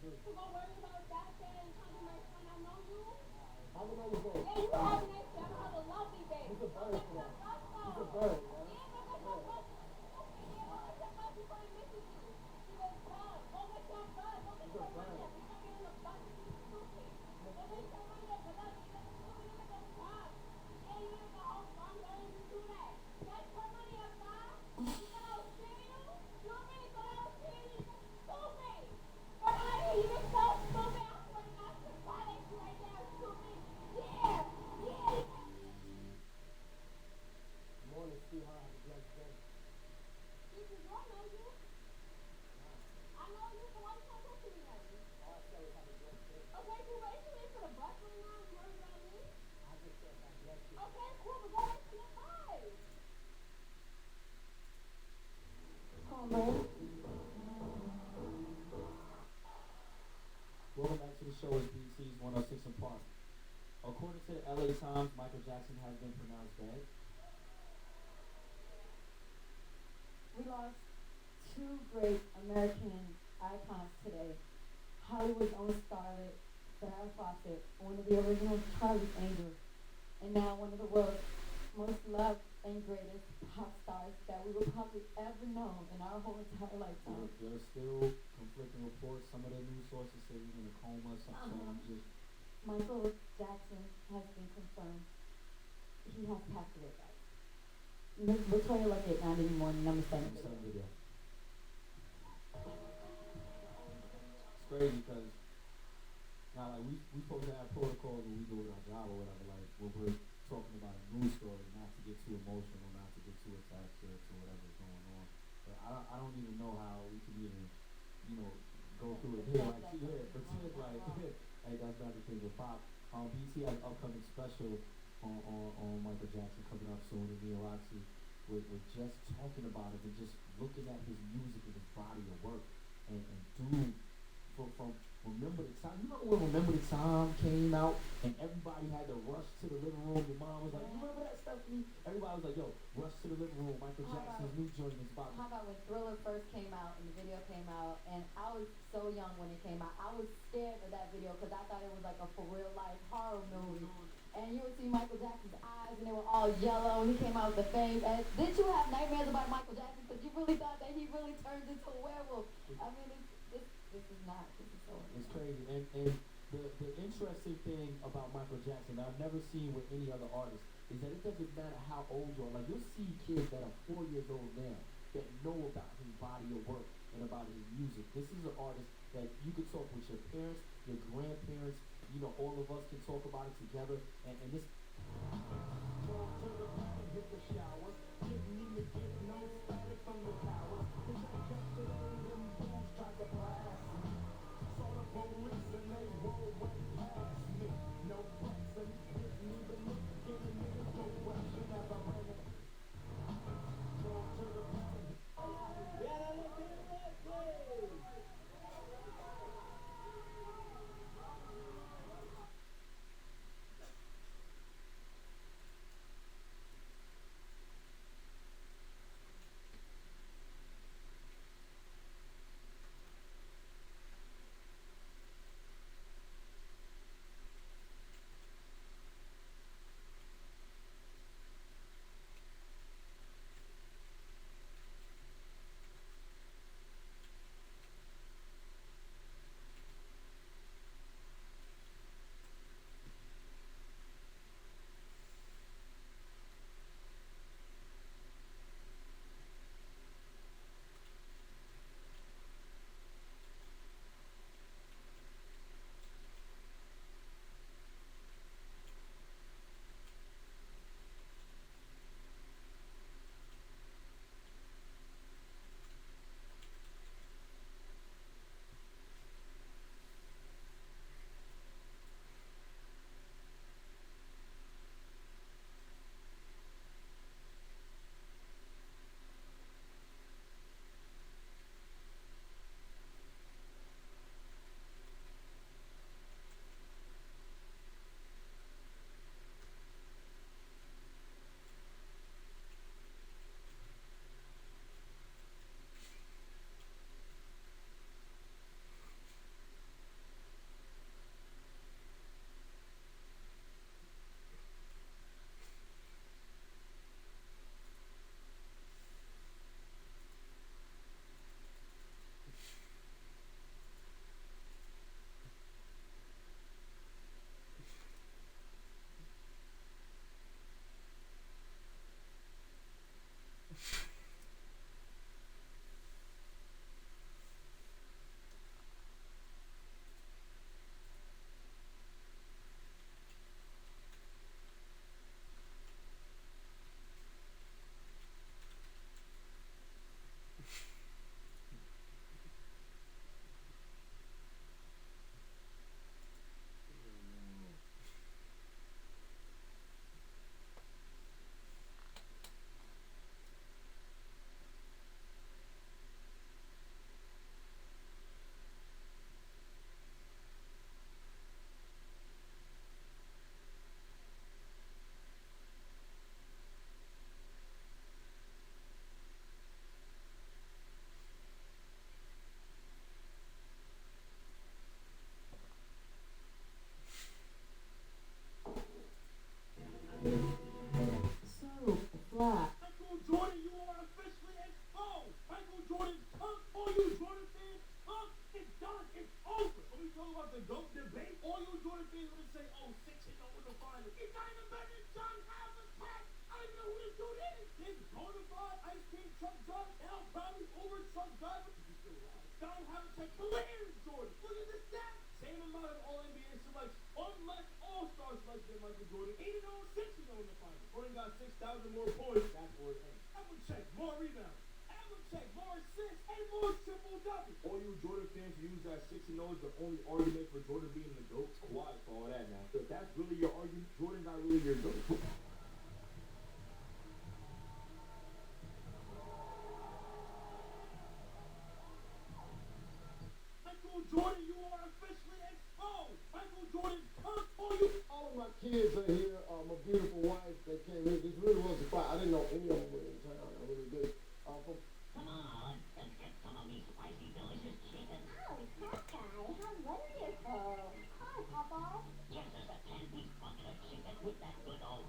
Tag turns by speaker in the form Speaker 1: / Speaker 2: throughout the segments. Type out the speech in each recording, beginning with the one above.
Speaker 1: to go worry about that and trying to be my friend. I know you. How do I know your voice? Yeah, you have a nice day. I'm gonna have a lovely day. He's a bird for that. He's a bird, right? Yeah, go get your bus. Yeah, go get your bus before he misses you. He's a bird. Go get your bus. Go get your money. You're not getting a bus. You're stupid. Go get your money. Go get your stupid. You make a bus. Yeah, you make a whole bus. Why don't you do that? Get your money up, bus. You thought I was scaring you? You really thought I was scaring you? Stupid. Get out of here. You're so stupid. I swear to God, I'm gonna violate you right now, stupid. Yeah. Yeah. Good morning, sweetheart. Have a blessed day. Jesus, do I know you? I know you, so why you trying to talk to me like this? All I said was have a blessed day. Okay, cool, but ain't you late for the bus right now? You worried about me? I just said God bless you. Okay, cool, but go back to your bike. Oh, man.
Speaker 2: Welcome back to the show with BC's 106 in Park. According to the LA Times, Michael Jackson has been pronounced dead.
Speaker 3: We lost two great American icons today. Hollywood's own starlet, Farrah Fawcett, one of the original Charlie's Angels, and now one of the world's most loved and greatest pop stars that we will probably ever know in our whole entire lifetime.
Speaker 2: There are still conflicting reports. Some of the news sources say he's in a coma. Some just...
Speaker 3: Michael Jackson has been confirmed. He has passed away, guys. We're trying to look at 9 in the morning. I'm sending
Speaker 2: video. It's crazy because now, like, we supposed to have protocols when we do our job or whatever. Like when we're talking about a news story, not to get too emotional, not to get too attached to whatever's going on. But I don't even know how we can even, go through it here. Like, pretend like that's not the thing with pop. BT has an upcoming special on Michael Jackson coming up soon, and me and Roxy we're just talking about it and just looking at his music and his body of work and dude from Remember the Time. You remember when Remember the Time came out and everybody had to rush to the living room? Your mom was like, you remember that, Stephanie? Everybody was like, yo, rush to the living room. Michael Jackson's new joint is about.
Speaker 3: How about when Thriller first came out and the video came out, and I was so young when it came out. I was scared of that video because I thought it was like a for real life horror movie. And you would see Michael Jackson's eyes and they were all yellow and he came out with the fangs. And did you have nightmares about Michael Jackson because you really thought that he really turned into a werewolf? I mean, this is so
Speaker 2: it's crazy. And the interesting thing about Michael Jackson that I've never seen with any other artist is that it doesn't matter how old you are. Like, you'll see kids that are 4 years old now that know about his body of work and about his music. This is an artist that you could talk with your parents, your grandparents, all of us can talk about it together. And this... Hit the shower, didn't need to get no static from the towers. The track kept it on them fools tried to blast me. Saw the police and they rolled right past me. No buts and didn't even look in the middle direction as I ran it. Drove to the party. Yeah, look at that, please.
Speaker 4: Don Havlicek clears Jordan. Look at this stat. Same amount of All-NBA selects, one less All-Star selection than Michael Jordan. 8-0, 6-0 in the finals. Jordan got 6,000 more points. That's where it ends. Havlicek, more rebounds. Havlicek, more assists, and more triple doubles. All you Jordan fans use that 6-0 is the only argument for Jordan being the GOAT. It's quiet for all that now. So if that's really your argument, Jordan's not really your GOAT. Michael Jordan, you are officially exposed. Michael Jordan comes for you.
Speaker 5: All of my kids are here. My beautiful wife that came here. This really was a fight. I didn't know any of them were in town. I really did.
Speaker 6: Come on, let's get some of these spicy, delicious chicken.
Speaker 7: Oh, that guy, how wonderful. Hi, Papa.
Speaker 6: Yes, there's a 10-piece bucket of chicken with that good old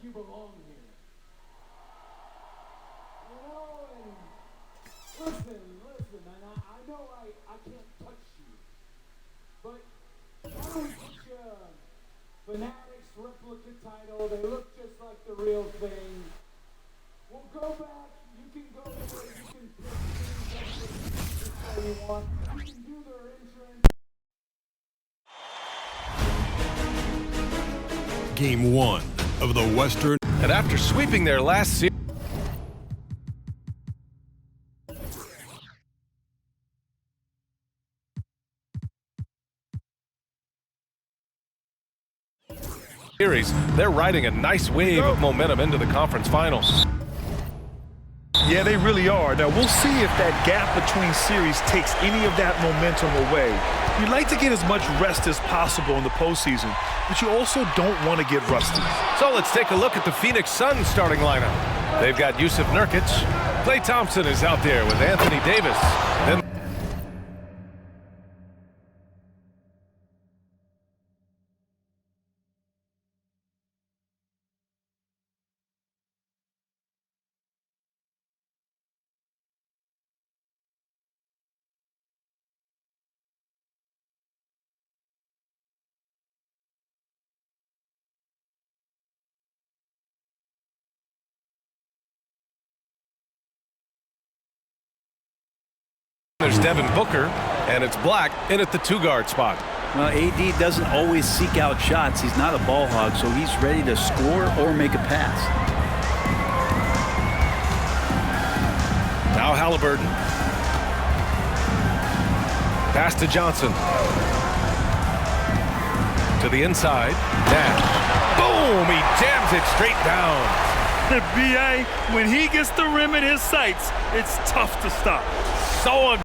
Speaker 4: you belong here. You know, and listen, and I know I can't touch you, but why don't we put you Fanatics replica title? They look just like the real thing. We'll go back. You can go there. You can pick things up if you want. You can do their entrance.
Speaker 8: Game 1 of the Western.
Speaker 9: And after sweeping their last series, they're riding a nice wave of momentum into the conference finals.
Speaker 10: Yeah, they really are. Now, we'll see if that gap between series takes any of that momentum away. You'd like to get as much rest as possible in the postseason, but you also don't want to get rusty.
Speaker 9: So let's take a look at the Phoenix Suns starting lineup. They've got Yusuf Nurkic. Klay Thompson is out there with Anthony Davis. Then there's Devin Booker, and it's Black in at the 2-guard spot.
Speaker 11: Well, AD doesn't always seek out shots. He's not a ball hog, so he's ready to score or make a pass.
Speaker 9: Now Halliburton. Pass to Johnson. To the inside. Nash. Boom! He jams it straight down.
Speaker 10: The BA, when he gets the rim in his sights, it's tough to stop.
Speaker 9: So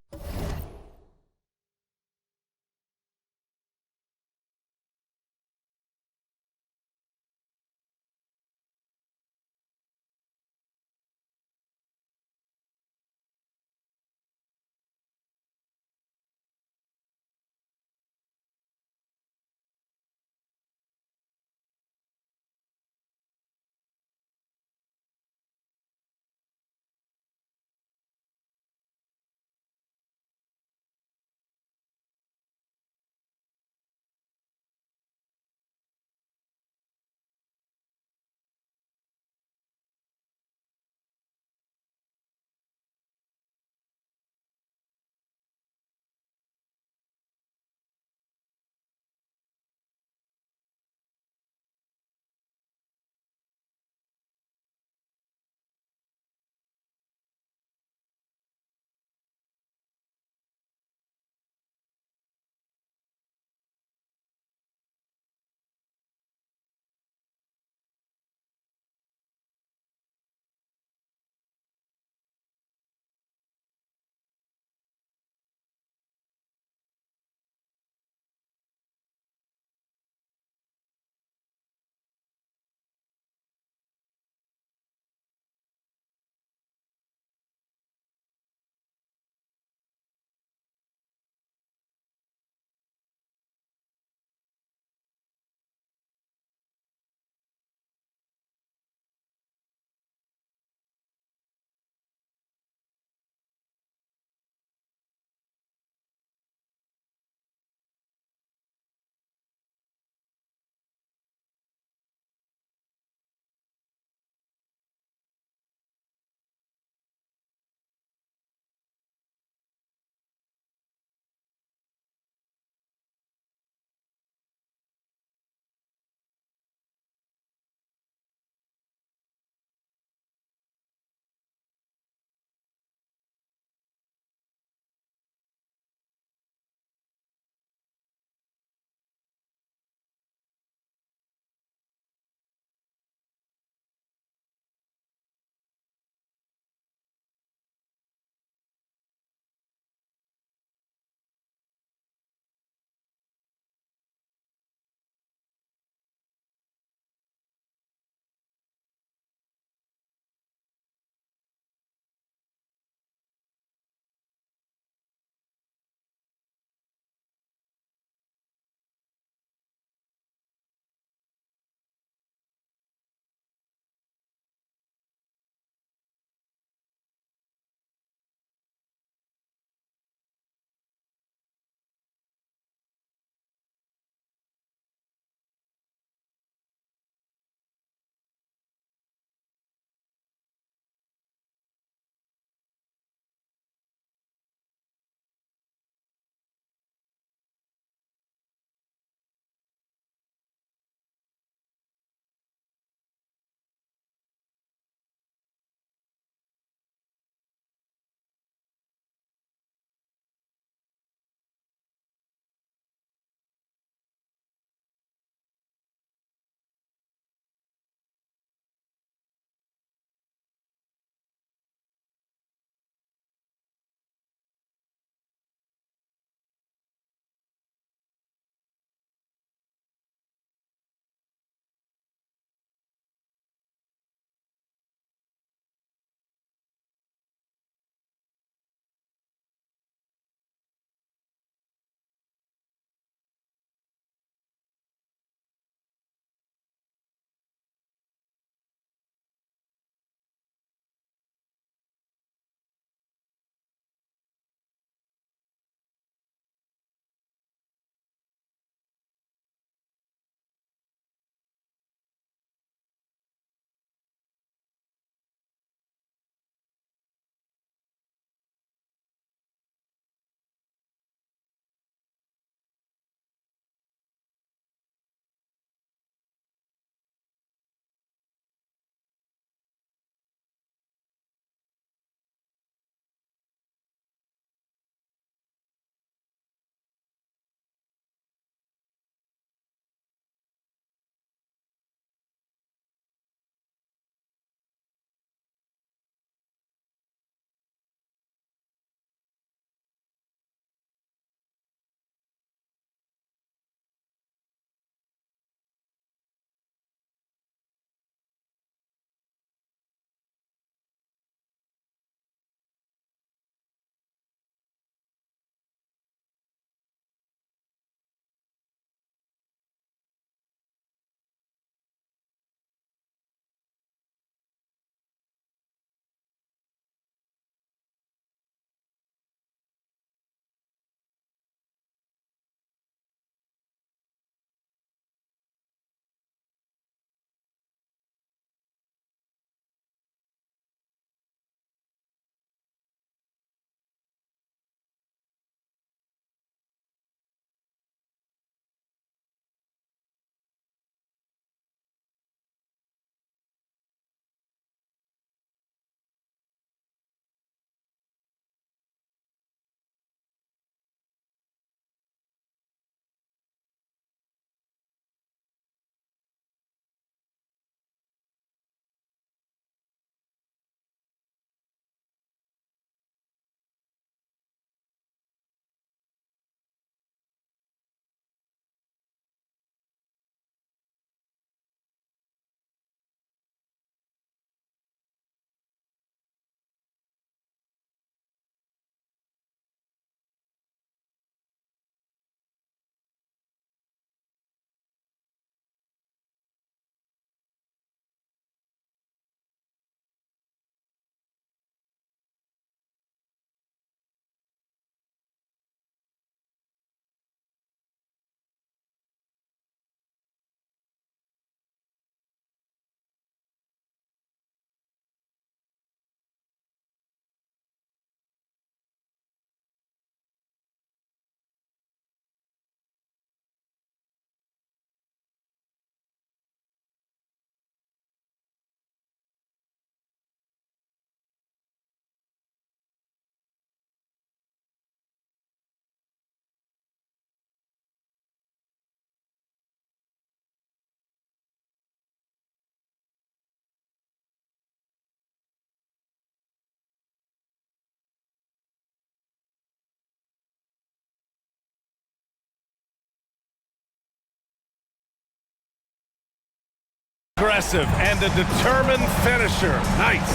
Speaker 9: aggressive and a determined finisher. Nice.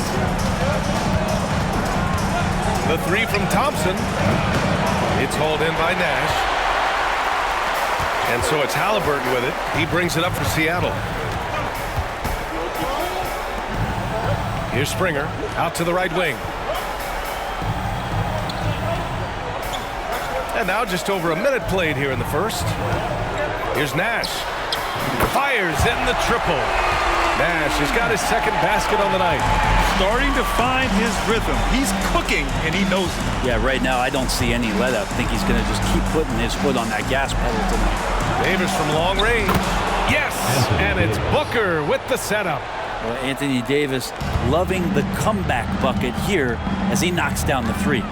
Speaker 9: The three from Thompson. It's hauled in by Nash. And so it's Halliburton with it. He brings it up for Seattle. Here's Springer out to the right wing. And now just over a minute played here in the first. Here's Nash. Fires in the triple. Nash has got his second basket on the night.
Speaker 10: Starting to find his rhythm. He's cooking, and he knows it.
Speaker 11: Yeah, right now I don't see any let up. I think he's going to just keep putting his foot on that gas pedal tonight.
Speaker 9: Davis from long range. Yes! And it's Booker with the setup.
Speaker 11: Well, Anthony Davis loving the comeback bucket here as he knocks down the three.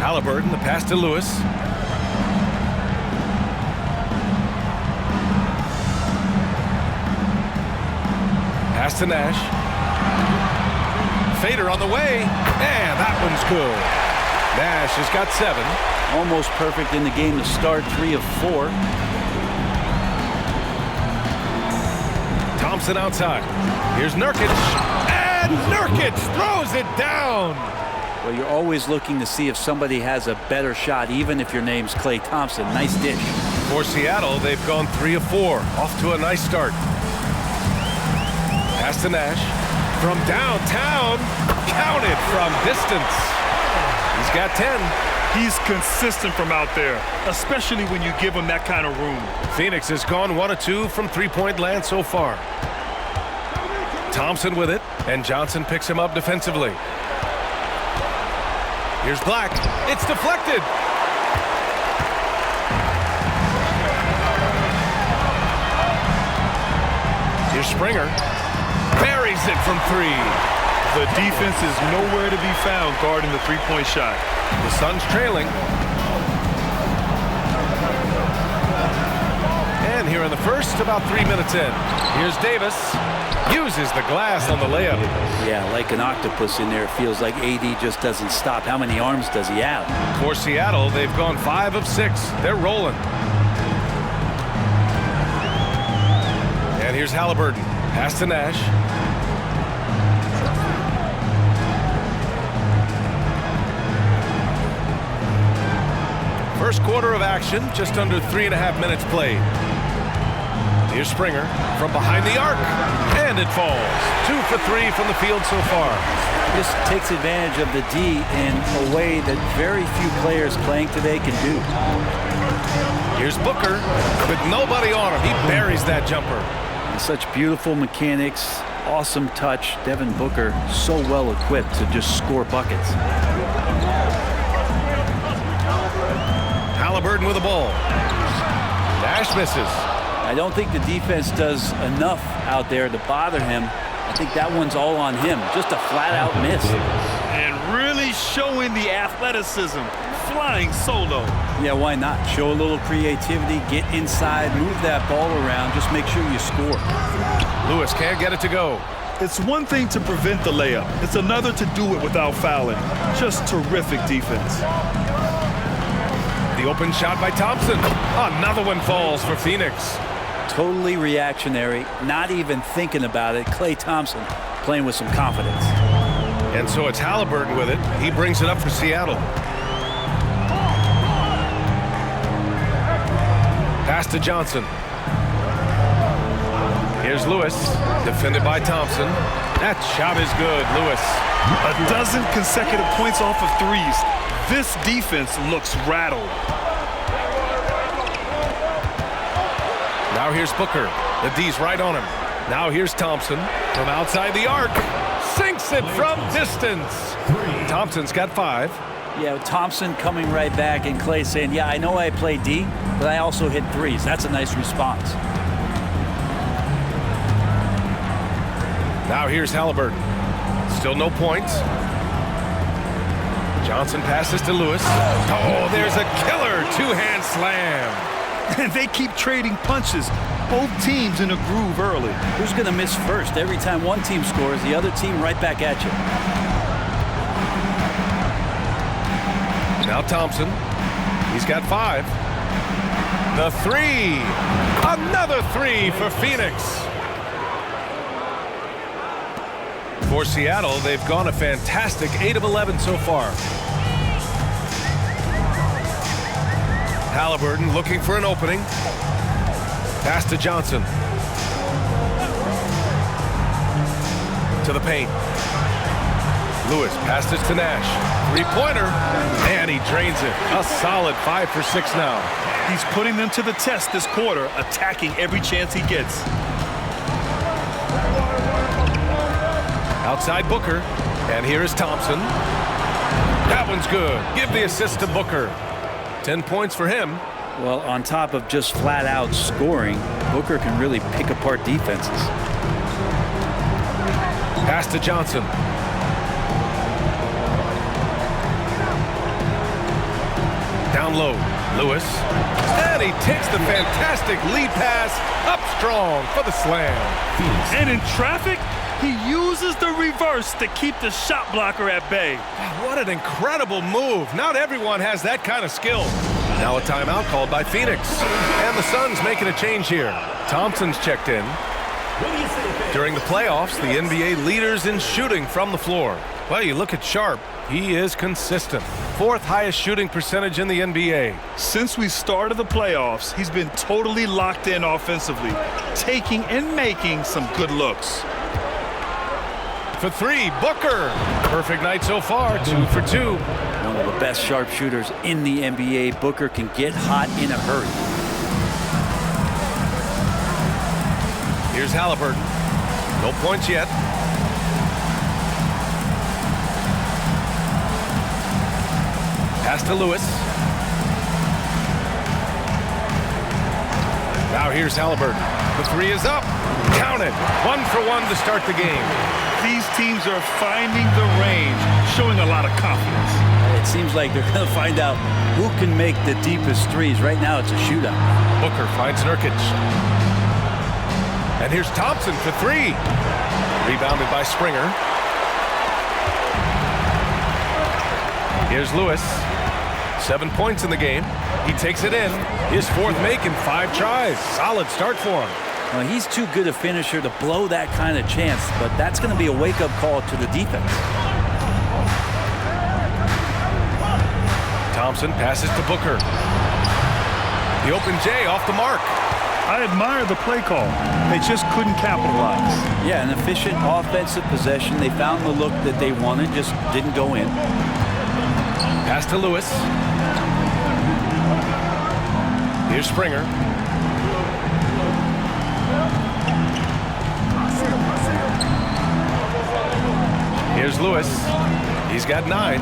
Speaker 9: Halliburton, the pass to Lewis. Pass to Nash. Fader on the way, and that one's good. Nash has got 7.
Speaker 11: Almost perfect in the game to start, 3 of 4.
Speaker 9: Thompson outside. Here's Nurkic, and Nurkic throws it down.
Speaker 11: Well, you're always looking to see if somebody has a better shot, even if your name's Klay Thompson. Nice dish.
Speaker 9: For Seattle, they've gone 3 of 4. Off to a nice start. Pass to Nash. From downtown. Counted from distance. He's got 10.
Speaker 10: He's consistent from out there, especially when you give him that kind of room.
Speaker 9: Phoenix has gone 1 of 2 from three-point land so far. Thompson with it, and Johnson picks him up defensively. Here's Black. It's deflected. Here's Springer. Buries it from 3.
Speaker 10: The defense is nowhere to be found guarding the three-point shot.
Speaker 9: The Suns trailing. And here in the first, about 3 minutes in. Here's Davis. Uses the glass on the layup.
Speaker 11: Yeah, like an octopus in there. It feels like AD just doesn't stop. How many arms does he have?
Speaker 9: For Seattle, they've gone 5 of 6. They're rolling. And here's Halliburton. Pass to Nash. First quarter of action, just under 3.5 minutes played. Here's Springer from behind the arc, and it falls. 2 for 3 from the field so far.
Speaker 11: This takes advantage of the D in a way that very few players playing today can do.
Speaker 9: Here's Booker with nobody on him. He buries that jumper.
Speaker 11: And such beautiful mechanics, awesome touch. Devin Booker so well equipped to just score buckets.
Speaker 9: Halliburton with the ball. Nash misses.
Speaker 11: I don't think the defense does enough out there to bother him. I think that one's all on him. Just a flat-out miss.
Speaker 10: And really showing the athleticism. Flying solo.
Speaker 11: Yeah, why not? Show a little creativity, get inside, move that ball around, just make sure you score.
Speaker 9: Lewis can't get it to go.
Speaker 10: It's one thing to prevent the layup. It's another to do it without fouling. Just terrific defense.
Speaker 9: The open shot by Thompson. Another one falls for Phoenix.
Speaker 11: Totally reactionary, not even thinking about it. Klay Thompson playing with some confidence.
Speaker 9: And so it's Halliburton with it. He brings it up for Seattle. Pass to Johnson. Here's Lewis, defended by Thompson. That shot is good, Lewis.
Speaker 10: A dozen consecutive points off of threes. This defense looks rattled.
Speaker 9: Now here's Booker. The D's right on him. Now here's Thompson from outside the arc. Sinks it from distance. Thompson's got 5.
Speaker 11: Yeah, Thompson coming right back and Klay saying, yeah, I know I play D, but I also hit threes. That's a nice response.
Speaker 9: Now here's Halliburton. Still no points. Johnson passes to Lewis. Oh, there's a killer two-hand slam.
Speaker 10: And they keep trading punches. Both teams in a groove early.
Speaker 11: Who's going to miss first? Every time one team scores, the other team right back at you.
Speaker 9: Now Thompson. He's got 5. The three. Another three for Phoenix. For Seattle, they've gone a fantastic 8 of 11 so far. Halliburton looking for an opening. Pass to Johnson. To the paint. Lewis passes to Nash. Three-pointer. And he drains it. A solid 5 for 6 now.
Speaker 10: He's putting them to the test this quarter, attacking every chance he gets.
Speaker 9: Outside Booker. And here is Thompson. That one's good. Give the assist to Booker. 10 points for him.
Speaker 11: Well, on top of just flat-out scoring, Booker can really pick apart defenses.
Speaker 9: Pass to Johnson. Down low, Lewis. And he takes the fantastic lead pass up strong for the slam.
Speaker 10: And in traffic, he uses the reverse to keep the shot blocker at bay.
Speaker 9: What an incredible move. Not everyone has that kind of skill. Now a timeout called by Phoenix. And the Suns making a change here. Thompson's checked in. During the playoffs, the NBA leaders in shooting from the floor. Well, you look at Sharp. He is consistent. 4th highest shooting percentage in the NBA.
Speaker 10: Since we started the playoffs, he's been totally locked in offensively, taking and making some good looks.
Speaker 9: For 3, Booker. Perfect night so far, 2 for 2.
Speaker 11: One of the best sharpshooters in the NBA. Booker can get hot in a hurry.
Speaker 9: Here's Halliburton. No points yet. Pass to Lewis. Now here's Halliburton. The 3 is up. Count it. 1 for 1 to start the game.
Speaker 10: These teams are finding the range, showing a lot of confidence.
Speaker 11: It seems like they're going to find out who can make the deepest threes. Right now, it's a shootout.
Speaker 9: Booker finds Nurkic. And here's Thompson for 3. Rebounded by Springer. Here's Lewis. 7 points in the game. He takes it in. His 4th make in 5 tries. Solid start for him.
Speaker 11: Well, he's too good a finisher to blow that kind of chance, but that's going to be a wake-up call to the defense.
Speaker 9: Thompson passes to Booker. The open J off the mark.
Speaker 10: I admire the play call. They just couldn't capitalize.
Speaker 11: Yeah, an efficient offensive possession. They found the look that they wanted, just didn't go in.
Speaker 9: Pass to Lewis. Here's Springer. Here's Lewis. He's got 9.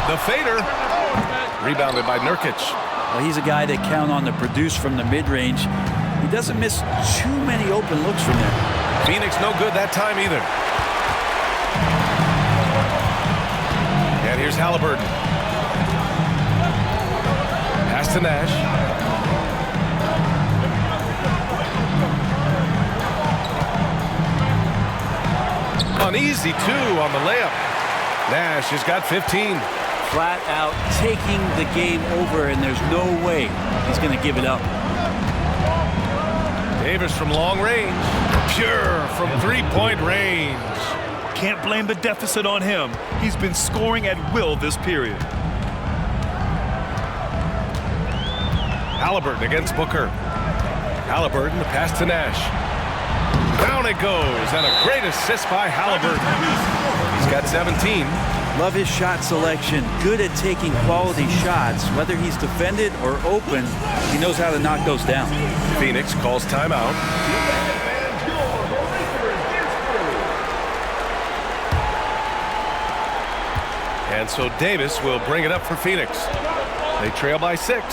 Speaker 9: The fader. Rebounded by Nurkic.
Speaker 11: Well, he's a guy that count on to produce from the mid-range. He doesn't miss too many open looks from there.
Speaker 9: Phoenix no good that time either. And here's Halliburton. Pass to Nash. An easy 2 on the layup. Nash has got 15.
Speaker 11: Flat out taking the game over, and there's no way he's going to give it up.
Speaker 9: Davis from long range. Pure from 3-point range.
Speaker 10: Can't blame the deficit on him. He's been scoring at will this period.
Speaker 9: Halliburton against Booker. Halliburton, the pass to Nash. Down it goes, and a great assist by Halliburton. He's got 17.
Speaker 11: Love his shot selection. Good at taking quality shots. Whether he's defended or open, he knows how to knock those down.
Speaker 9: Phoenix calls timeout. And so Davis will bring it up for Phoenix. They trail by 6.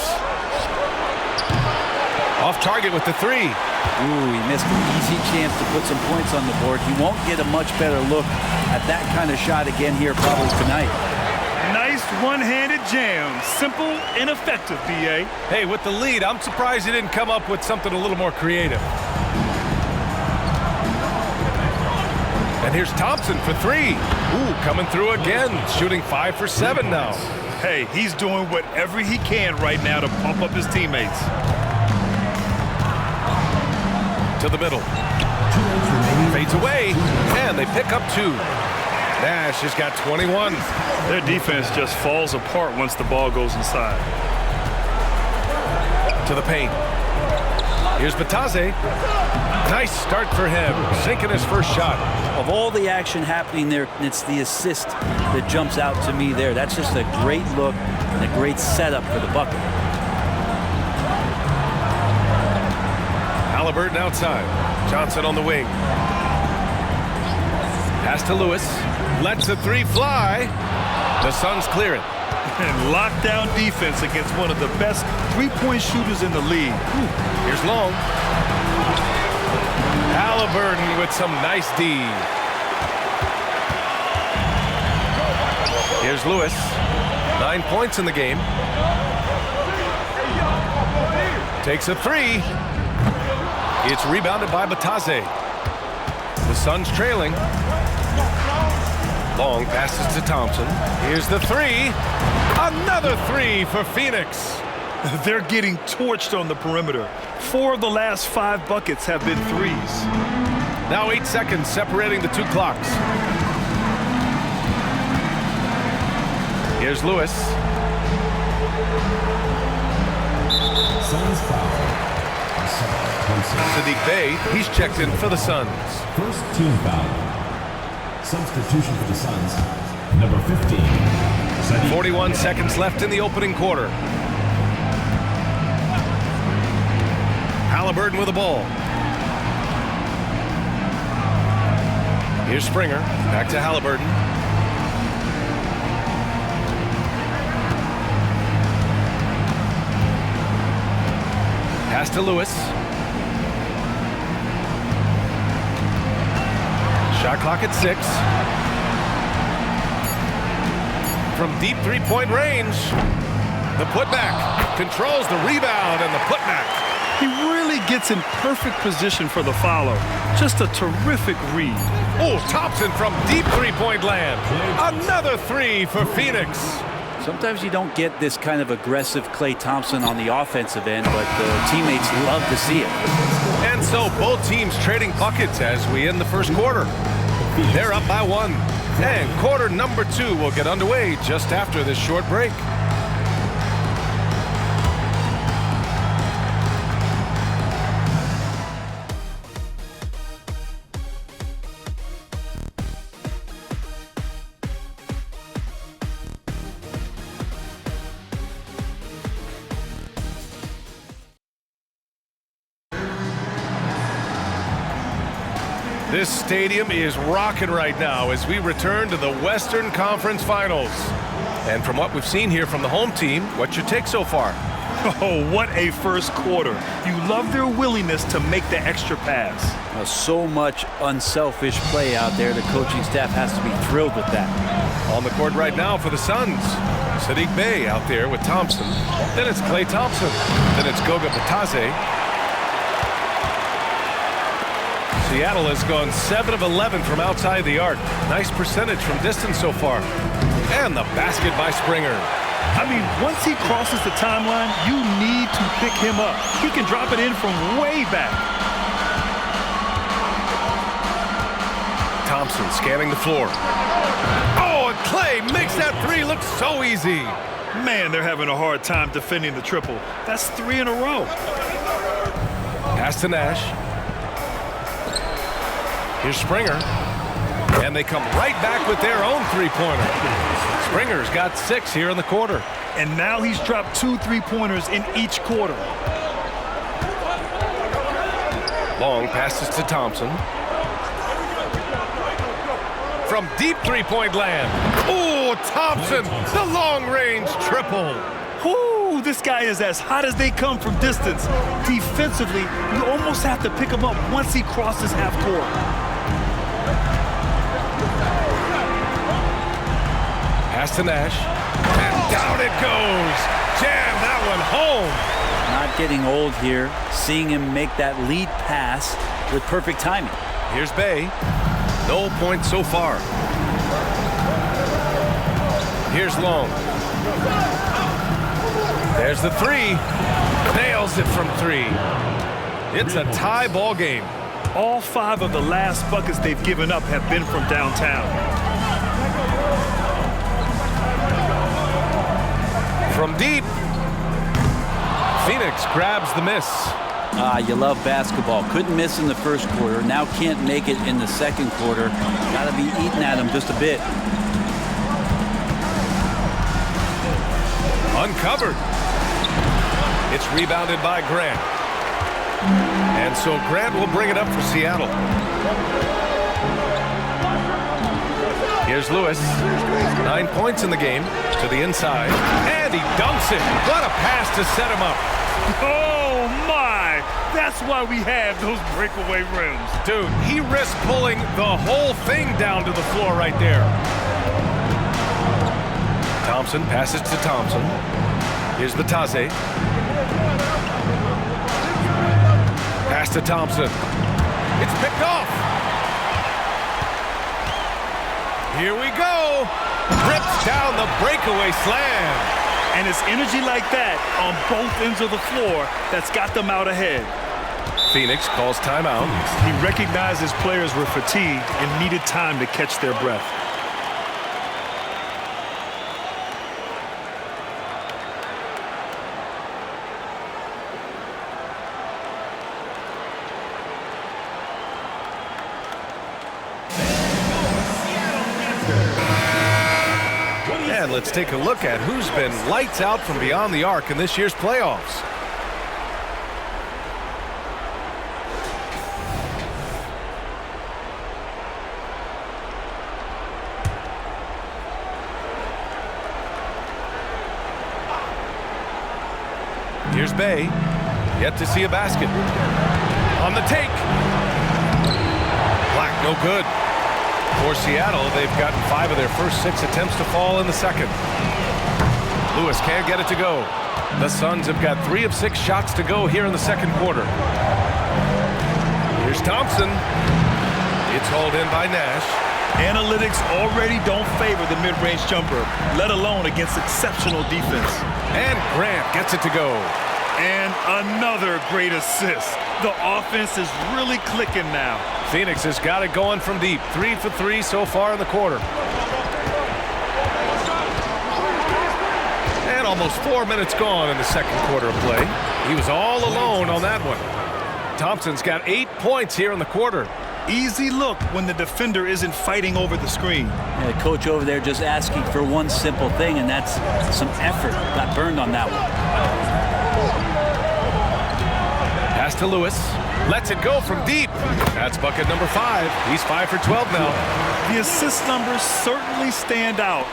Speaker 9: Off target with the 3.
Speaker 11: Ooh, he missed an easy chance to put some points on the board. He won't get a much better look at that kind of shot again here probably tonight.
Speaker 10: Nice one-handed jam. Simple and effective, B.A.
Speaker 9: Hey, with the lead, I'm surprised he didn't come up with something a little more creative. And here's Thompson for 3. Ooh, coming through again, shooting 5 for 7 now.
Speaker 10: Hey, he's doing whatever he can right now to pump up his teammates.
Speaker 9: To the middle. Fades away, and they pick up 2. Nash has got 21.
Speaker 10: Their defense just falls apart once the ball goes inside.
Speaker 9: To the paint. Here's Batase. Nice start for him, sinking his first shot.
Speaker 11: Of all the action happening there, it's the assist that jumps out to me there. That's just a great look and a great setup for the bucket.
Speaker 9: Halliburton outside. Johnson on the wing. Pass to Lewis. Lets the 3 fly. The Suns clear it.
Speaker 10: And lockdown defense against one of the best three-point shooters in the league.
Speaker 9: Here's Long. Halliburton with some nice D. Here's Lewis. 9 points in the game. Takes a 3. It's rebounded by Batase. The Suns trailing. Long passes to Thompson. Here's the 3. Another 3 for Phoenix.
Speaker 10: They're getting torched on the perimeter. 4 of the last 5 buckets have been threes.
Speaker 9: Now 8 seconds separating the 2 clocks. Here's Lewis.
Speaker 12: Suns foul.
Speaker 9: Sadiq Bey, he's checked in for the Suns.
Speaker 12: First team foul. Substitution for the Suns. Number 15. Sadiq.
Speaker 9: 41 seconds left in the opening quarter. Halliburton with the ball. Here's Springer. Back to Halliburton. Pass to Lewis. Shot clock at 6. From deep three-point range. The putback. Controls the rebound and the putback.
Speaker 10: He really gets in perfect position for the follow. Just a terrific read.
Speaker 9: Oh, Thompson from deep three-point land. Another 3 for Phoenix.
Speaker 11: Sometimes you don't get this kind of aggressive Klay Thompson on the offensive end, but the teammates love to see it.
Speaker 9: And so both teams trading buckets as we end the first quarter. They're up by 1. And quarter number 2 will get underway just after this short break. This stadium is rocking right now as we return to the Western Conference Finals. And from what we've seen here from the home team, what's your take so far?
Speaker 10: Oh, what a first quarter. You love their willingness to make the extra pass.
Speaker 11: So much unselfish play out there. The coaching staff has to be thrilled with that.
Speaker 9: On the court right now for the Suns. Sadiq Bey out there with Thompson. Then it's Klay Thompson. Then it's Goga Batase. Seattle has gone 7 of 11 from outside the arc. Nice percentage from distance so far. And the basket by Springer.
Speaker 10: I mean, once he crosses the timeline, you need to pick him up. He can drop it in from way back.
Speaker 9: Thompson scanning the floor. Oh, and Klay makes that 3 look so easy.
Speaker 10: Man, they're having a hard time defending the triple. That's 3 in a row.
Speaker 9: Pass to Nash. Here's Springer. And they come right back with their own three-pointer. Springer's got 6 here in the quarter.
Speaker 10: And now he's dropped 2 three-pointers in each quarter.
Speaker 9: Long passes to Thompson. From deep three-point land. Oh, Thompson, the long-range triple.
Speaker 10: Whoo, this guy is as hot as they come from distance. Defensively, you almost have to pick him up once he crosses half court.
Speaker 9: Pass to Nash. And down it goes. Jam that one home.
Speaker 11: Not getting old here. Seeing him make that lead pass with perfect timing.
Speaker 9: Here's Bey. No points so far. Here's Long. There's the three. Nails it from three. It's a tie ball game.
Speaker 10: All 5 of the last buckets they've given up have been from downtown.
Speaker 9: From deep. Phoenix grabs the miss.
Speaker 11: You love basketball. Couldn't miss in the first quarter. Now can't make it in the second quarter. Got to be eating at him just a bit.
Speaker 9: Uncovered. It's rebounded by Grant. And so Grant will bring it up for Seattle. Here's Lewis. 9 points in the game. To the inside. And he dunks it. What a pass to set him up.
Speaker 10: Oh, my. That's why we have those breakaway rims.
Speaker 9: Dude, he risked pulling the whole thing down to the floor right there. Thompson passes to Thompson. Here's Batase. Pass to Thompson. It's picked off. Here we go. Rips down the breakaway slam.
Speaker 10: And it's energy like that on both ends of the floor that's got them out ahead.
Speaker 9: Phoenix calls timeout.
Speaker 10: He recognized his players were fatigued and needed time to catch their breath.
Speaker 9: And let's take a look at who's been lights out from beyond the arc in this year's playoffs. Here's Bay. Yet to see a basket. On the take. Black, no good. For Seattle, they've gotten 5 of their first 6 attempts to fall in the second. Lewis can't get it to go. The Suns have got 3 of 6 shots to go here in the second quarter. Here's Thompson. It's hauled in by Nash.
Speaker 10: Analytics already don't favor the mid-range jumper, let alone against exceptional defense.
Speaker 9: And Grant gets it to go.
Speaker 10: And another great assist. The offense is really clicking now.
Speaker 9: Phoenix has got it going from deep. 3 for 3 so far in the quarter. And almost 4 minutes gone in the second quarter of play. He was all alone on that one. Thompson's got 8 points here in the quarter.
Speaker 10: Easy look when the defender isn't fighting over the screen.
Speaker 11: Yeah, the coach over there just asking for one simple thing, and that's some effort. Got burned on that one.
Speaker 9: Pass to Lewis. Lets it go from deep. That's bucket number 5. He's 5 for 12 now.
Speaker 10: The assist numbers certainly stand out.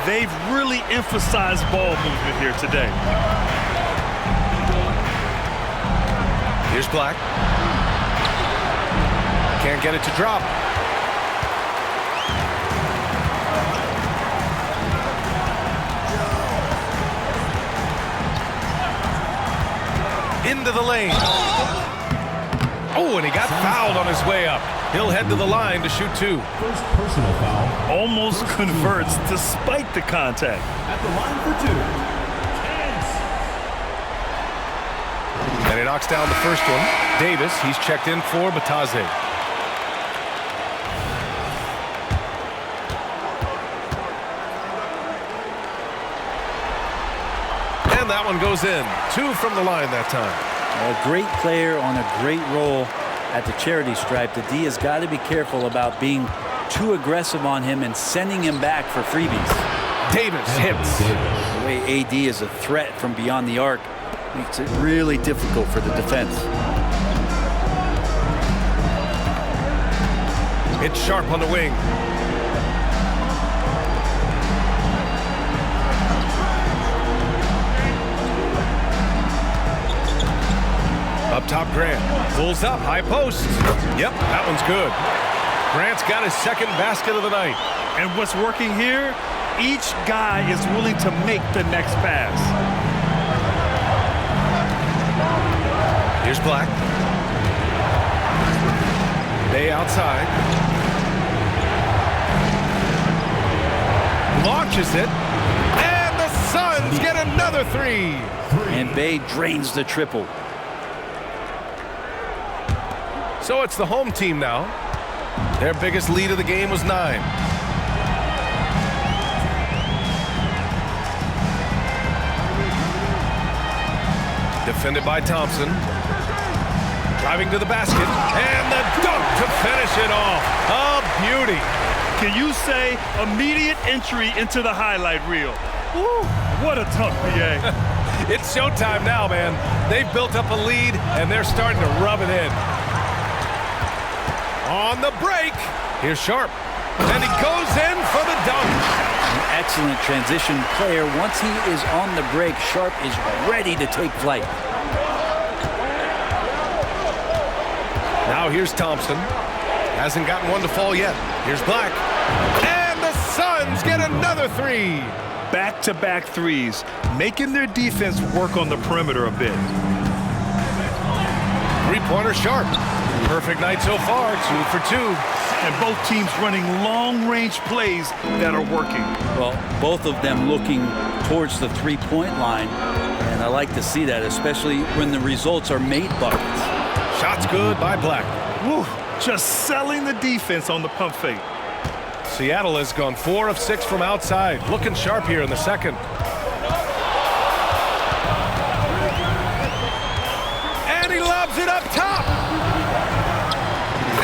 Speaker 10: They've really emphasized ball movement here today.
Speaker 9: Here's Black. Can't get it to drop. Into the lane. Oh, and he got fouled on his way up. He'll head to the line to shoot 2.
Speaker 12: First personal foul.
Speaker 10: Almost converts despite the contact.
Speaker 12: At the line for 2.
Speaker 9: And he knocks down the first one. Davis, he's checked in for Batase. And that one goes in. 2 from the line that time.
Speaker 11: A great player on a great role at the charity stripe. The D has got to be careful about being too aggressive on him and sending him back for freebies.
Speaker 9: Davis hits.
Speaker 11: The way AD is a threat from beyond the arc makes it really difficult for the defense.
Speaker 9: It's Sharp on the wing. Up top, Grant. Pulls up, high post. Yep, that one's good. Grant's got his second basket of the night.
Speaker 10: And what's working here? Each guy is willing to make the next pass.
Speaker 9: Here's Black. Bay outside. launches it, and the Suns get another three.
Speaker 11: And Bay drains the triple.
Speaker 9: So it's the home team now. Their biggest lead of the game was 9. Defended by Thompson. Driving to the basket, and the dunk to finish it off. A beauty.
Speaker 10: Can you say immediate entry into the highlight reel? Woo, what a dunk, BA.
Speaker 9: It's showtime now, man. They've built up a lead, and they're starting to rub it in. On the break, here's Sharp, and he goes in for the dunk.
Speaker 11: An excellent transition player. Once he is on the break, Sharp is ready to take flight.
Speaker 9: Now here's Thompson. Hasn't gotten one to fall yet. Here's Black. And the Suns get another three.
Speaker 10: Back-to-back threes, making their defense work on the perimeter a bit.
Speaker 9: Three-pointer Sharp. Perfect night so far, 2 for 2.
Speaker 10: And both teams running long-range plays that are working.
Speaker 11: Well, both of them looking towards the three-point line, and I like to see that, especially when the results are made buckets.
Speaker 9: Shots good by Black.
Speaker 10: Woo, just selling the defense on the pump fake.
Speaker 9: Seattle has gone 4 of 6 from outside. Looking sharp here in the second. And he lobs it up top.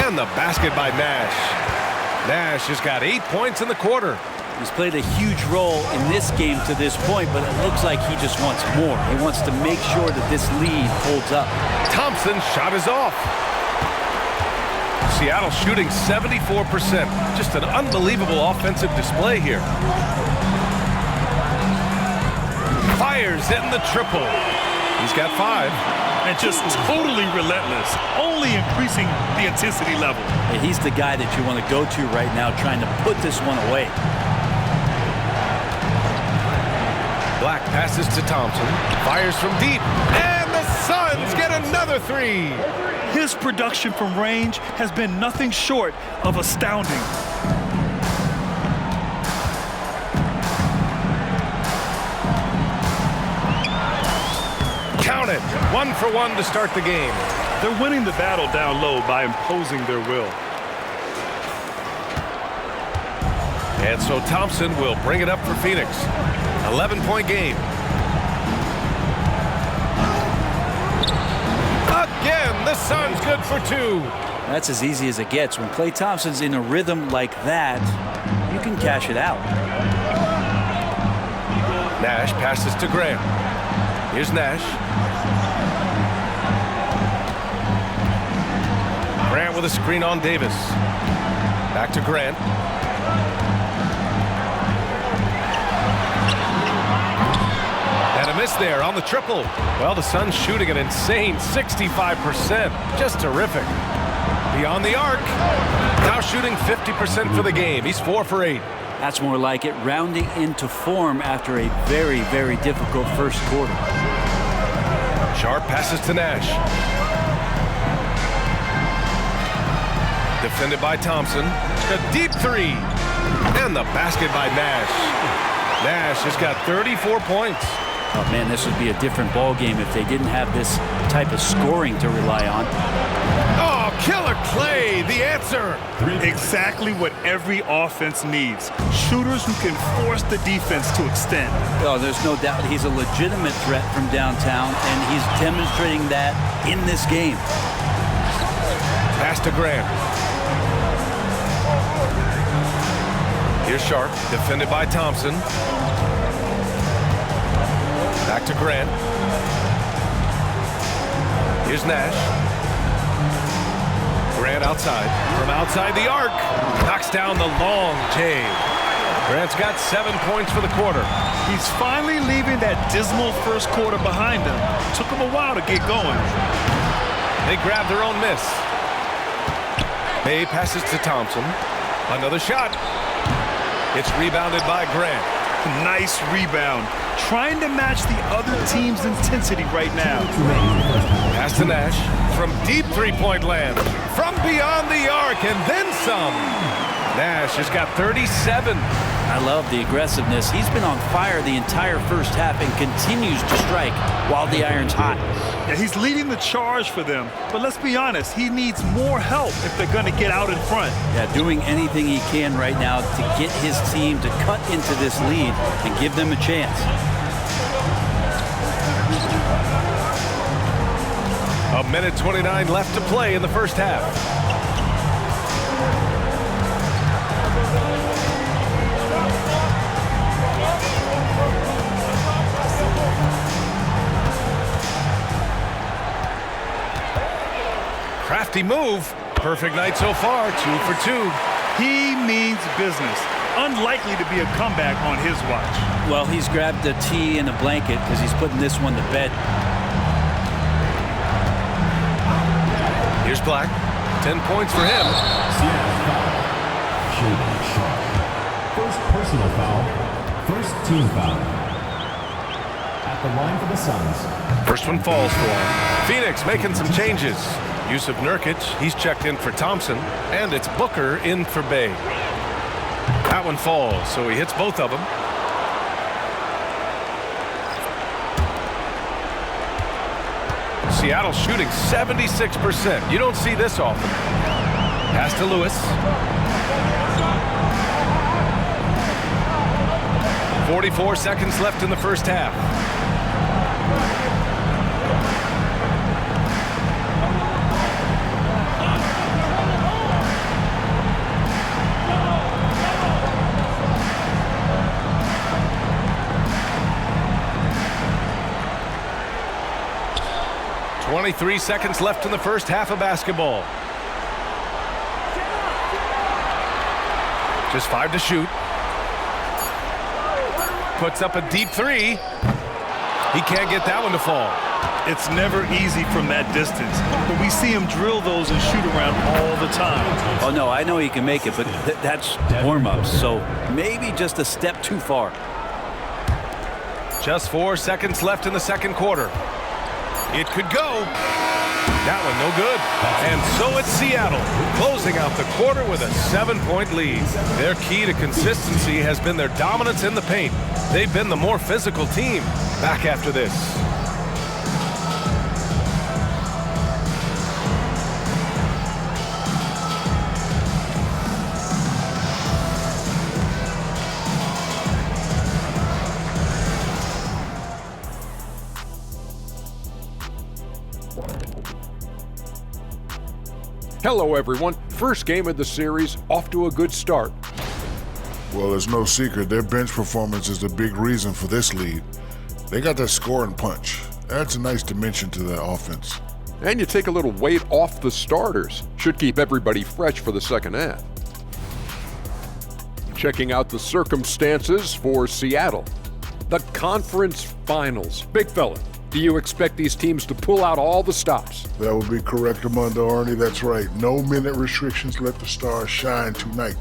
Speaker 9: And the basket by Nash. Nash has got 8 points in the quarter.
Speaker 11: He's played a huge role in this game to this point, but it looks like he just wants more. He wants to make sure that this lead holds up.
Speaker 9: Thompson's shot is off. Seattle shooting 74%. Just an unbelievable offensive display here. Fires in the triple. He's got 5.
Speaker 10: And just totally relentless, only increasing the intensity level.
Speaker 11: And he's the guy that you want to go to right now, trying to put this one away.
Speaker 9: Black passes to Thompson. Fires from deep. And the Suns get another three.
Speaker 10: His production from range has been nothing short of astounding.
Speaker 9: Count it. 1 for 1 to start the game.
Speaker 10: They're winning the battle down low by imposing their will.
Speaker 9: And so Thompson will bring it up for Phoenix. 11-point game. Again, the Suns good for 2.
Speaker 11: That's as easy as it gets. When Klay Thompson's in a rhythm like that, you can cash it out.
Speaker 9: Nash passes to Graham. Here's Nash. Grant with a screen on Davis. Back to Grant. And a miss there on the triple. Well, the Suns shooting an insane 65%. Just terrific. Beyond the arc. Now shooting 50% for the game. He's 4 for 8.
Speaker 11: That's more like it, rounding into form after a very, very difficult first quarter.
Speaker 9: Sharp passes to Nash. Defended by Thompson. A deep three. And the basket by Nash. Nash has got 34 points.
Speaker 11: Oh, man, this would be a different ball game if they didn't have this type of scoring to rely on.
Speaker 9: Oh, killer Klay, the answer.
Speaker 10: Exactly what every offense needs. Shooters who can force the defense to extend.
Speaker 11: Oh, there's no doubt he's a legitimate threat from downtown, and he's demonstrating that in this game.
Speaker 9: Pass to Graham. Here's Sharp, defended by Thompson. Back to Grant. Here's Nash. Grant outside. From outside the arc. Knocks down the long J. Grant's got 7 points for the quarter.
Speaker 10: He's finally leaving that dismal first quarter behind him. Took him a while to get going.
Speaker 9: They grab their own miss. Bay passes to Thompson. Another shot. It's rebounded by Grant.
Speaker 10: Nice rebound. Trying to match the other team's intensity right now.
Speaker 9: Pass to Nash. From deep three-point land. From beyond the arc and then some. Nash has got 37.
Speaker 11: I love the aggressiveness. He's been on fire the entire first half and continues to strike while the iron's hot.
Speaker 10: Yeah, he's leading the charge for them, but let's be honest, he needs more help if they're going to get out in front.
Speaker 11: Yeah, doing anything he can right now to get his team to cut into this lead and give them a chance.
Speaker 9: A minute 29 left to play in the first half. Crafty move. Perfect night so far, 2 for 2.
Speaker 10: He means business. Unlikely to be a comeback on his watch.
Speaker 11: Well, he's grabbed a tee and a blanket because he's putting this one to bed.
Speaker 9: Here's Black. 10 points for him.
Speaker 12: Seattle foul. Shooting shot. First personal foul. First team foul. At the line for the Suns.
Speaker 9: First one falls for him. Phoenix making some changes. Yusuf Nurkic, he's checked in for Thompson, and it's Booker in for Bay. That one falls, so he hits both of them. Seattle shooting 76%. You don't see this often. Pass to Lewis. 44 seconds left in the first half. .23 seconds left in the first half of basketball. Just 5 to shoot. Puts up a deep 3. He can't get that one to fall.
Speaker 10: It's never easy from that distance, but we see him drill those and shoot around all the time.
Speaker 11: Oh, no, I know he can make it, but that's warm-ups, so maybe just a step too far.
Speaker 9: Just 4 seconds left in the second quarter. It could go. That one no good. And so it's Seattle, closing out the quarter with a 7-point lead. Their key to consistency has been their dominance in the paint. They've been the more physical team. Back after this.
Speaker 13: Hello, everyone. First game of the series, off to a good start.
Speaker 14: Well, it's no secret their bench performance is the big reason for this lead. They got that scoring punch. Adds a nice dimension to their offense.
Speaker 13: And you take a little weight off the starters. Should keep everybody fresh for the second half. Checking out the circumstances for Seattle. The conference finals. Big fella, do you expect these teams to pull out all the stops?
Speaker 14: That would be correct, Armando Arnie. That's right. No minute restrictions. Let the stars shine tonight.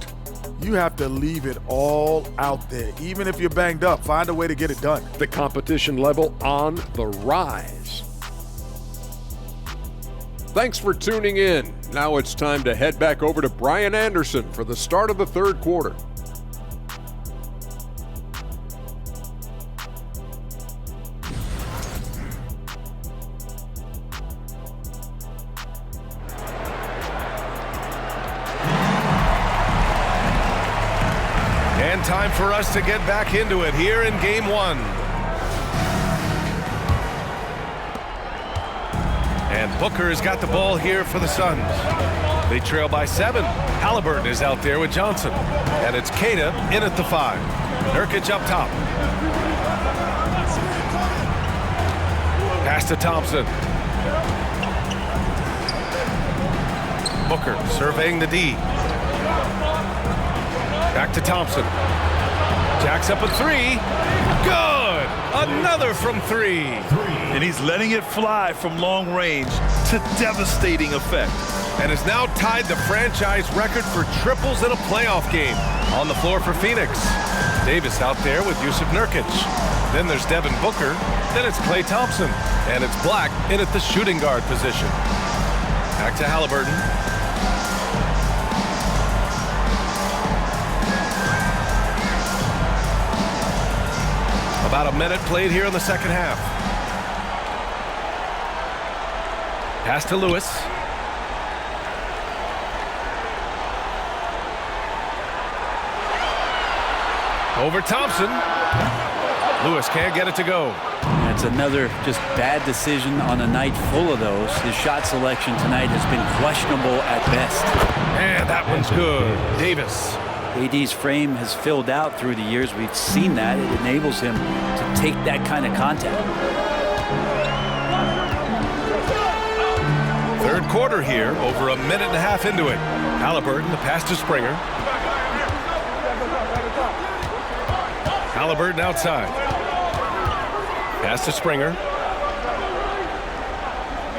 Speaker 15: You have to leave it all out there. Even if you're banged up, find a way to get it done.
Speaker 13: The competition level on the rise. Thanks for tuning in. Now it's time to head back over to Brian Anderson for the start of the third quarter.
Speaker 9: Time for us to get back into it here in game 1. And Booker has got the ball here for the Suns. They trail by 7. Halliburton is out there with Johnson. And it's Queta in at the 5. Nurkic up top. Pass to Thompson. Booker surveying the D. Back to Thompson. Jacks up a 3. Good! Another from 3.
Speaker 10: And he's letting it fly from long range to devastating effect.
Speaker 9: And has now tied the franchise record for triples in a playoff game. On the floor for Phoenix. Davis out there with Yusuf Nurkic. Then there's Devin Booker. Then it's Klay Thompson. And it's Black in at the shooting guard position. Back to Halliburton. About a minute played here in the second half. Pass to Lewis. Over Thompson. Lewis can't get it to go.
Speaker 11: That's another just bad decision on a night full of those. His shot selection tonight has been questionable at best.
Speaker 9: And that one's good. Davis.
Speaker 11: AD's frame has filled out through the years. We've seen that. It enables him to take that kind of contact.
Speaker 9: Third quarter here, over a minute and a half into it. Halliburton, the pass to Springer. Halliburton outside. Pass to Springer.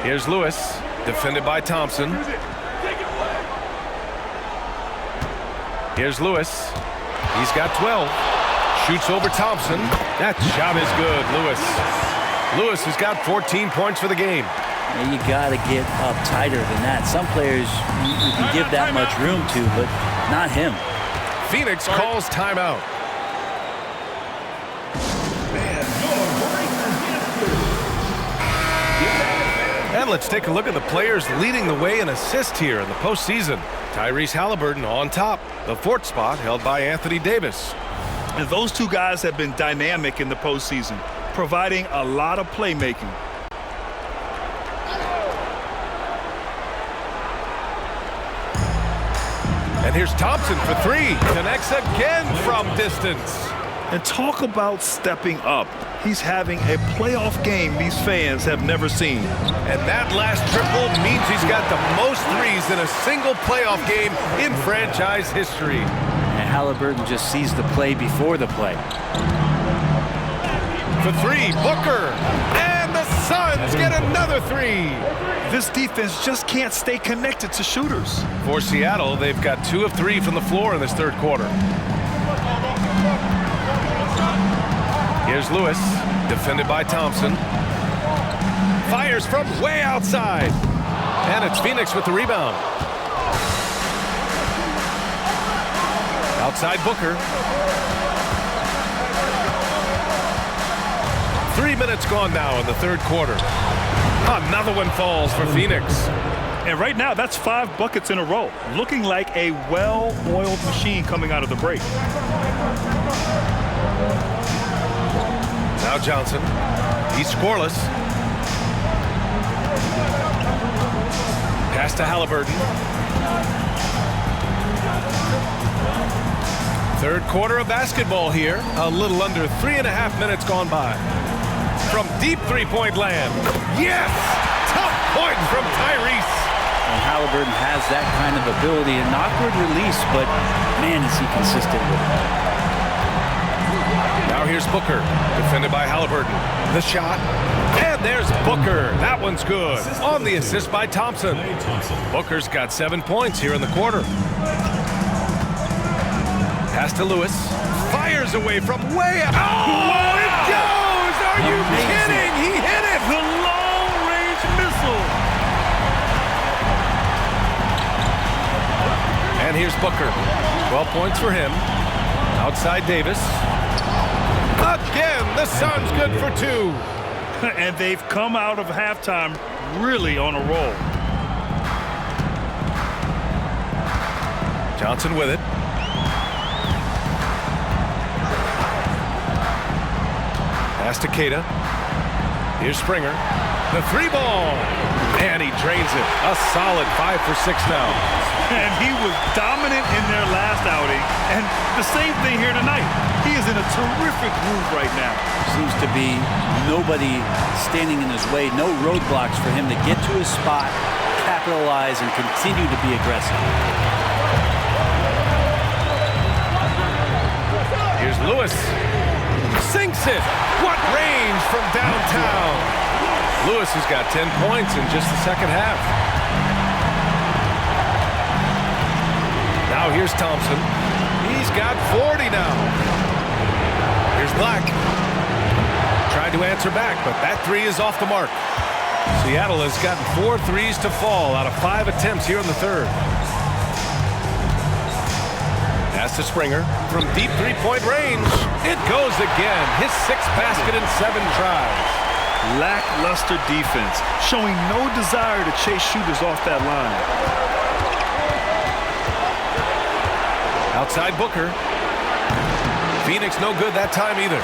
Speaker 9: Here's Lewis, defended by Thompson. Here's Lewis. He's got 12. Shoots over Thompson. That shot is good, Lewis. Lewis has got 14 points for the game.
Speaker 11: And you got to get up tighter than that. Some players you can give that much room to, but not him.
Speaker 9: Phoenix calls timeout. And let's take a look at the players leading the way in assists here in the postseason. Tyrese Halliburton on top. The fourth spot held by Anthony Davis.
Speaker 10: And those two guys have been dynamic in the postseason, providing a lot of playmaking.
Speaker 9: And here's Thompson for three. Connects again from distance.
Speaker 10: And talk about stepping up. He's having a playoff game these fans have never seen.
Speaker 9: And that last triple means he's got the most threes in a single playoff game in franchise history.
Speaker 11: And Halliburton just sees the play before the play.
Speaker 9: For three, Booker. And the Suns get another three.
Speaker 10: This defense just can't stay connected to shooters.
Speaker 9: For Seattle, they've got 2 of 3 from the floor in this third quarter. Here's Lewis, defended by Thompson. Fires from way outside. And it's Phoenix with the rebound. Outside Booker. 3 minutes gone now in the third quarter. Another one falls for Phoenix.
Speaker 10: And right now, that's 5 buckets in a row. Looking like a well-oiled machine coming out of the break.
Speaker 9: Now Johnson. He's scoreless. Pass to Halliburton. Third quarter of basketball here. A little under 3.5 minutes gone by. From deep three-point land. Yes! Tough point from Tyrese.
Speaker 11: And Halliburton has that kind of ability. An awkward release, but man, is he consistent with it.
Speaker 9: Now here's Booker, defended by Halliburton. The shot, and there's Booker. That one's good. On the assist by Thompson. Booker's got 7 points here in the quarter. Pass to Lewis. Fires away from way out. Oh, it goes! Are you kidding? He hit it!
Speaker 10: The long-range missile.
Speaker 9: And here's Booker. 12 points for him. Outside Davis. Again, the Suns good for 2.
Speaker 10: And they've come out of halftime really on a roll.
Speaker 9: Johnson with it. Pass to Keita. Here's Springer. The 3-ball. And he drains it. A solid 5 for 6 now.
Speaker 10: And he was dominant in their last outing. And the same thing here tonight. He is in a terrific groove right now.
Speaker 11: Seems to be nobody standing in his way. No roadblocks for him to get to his spot, capitalize, and continue to be aggressive.
Speaker 9: Here's Lewis. Sinks it. What range from downtown. Lewis has got 10 points in just the second half. Now here's Thompson. He's got 40 now. Here's Black. Tried to answer back, but that 3 is off the mark. Seattle has gotten 4 threes to fall out of 5 attempts here in the third. Pass Pass to Springer from deep three-point range. It goes again. His 6th basket in 7 tries.
Speaker 10: Lackluster defense, showing no desire to chase shooters off that line.
Speaker 9: Outside Booker. Phoenix no good that time either.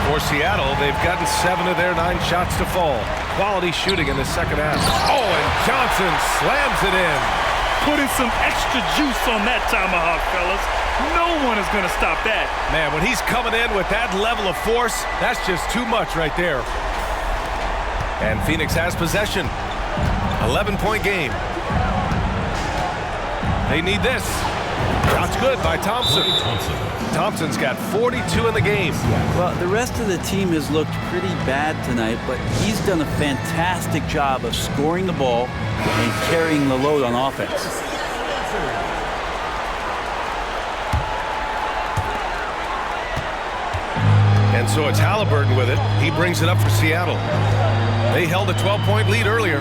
Speaker 9: For Seattle, they've gotten 7 of their 9 shots to fall. Quality shooting in the second half. Oh, and Johnson slams it in.
Speaker 10: Putting some extra juice on that tomahawk, fellas. No one is going to stop that.
Speaker 9: Man, when he's coming in with that level of force, that's just too much right there. And Phoenix has possession. 11-point game. They need this. Shot's good by Thompson. Thompson's got 42 in the game.
Speaker 11: Well, the rest of the team has looked pretty bad tonight, but he's done a fantastic job of scoring the ball and carrying the load on offense.
Speaker 9: And so it's Halliburton with it. He brings it up for Seattle. They held a 12-point lead earlier.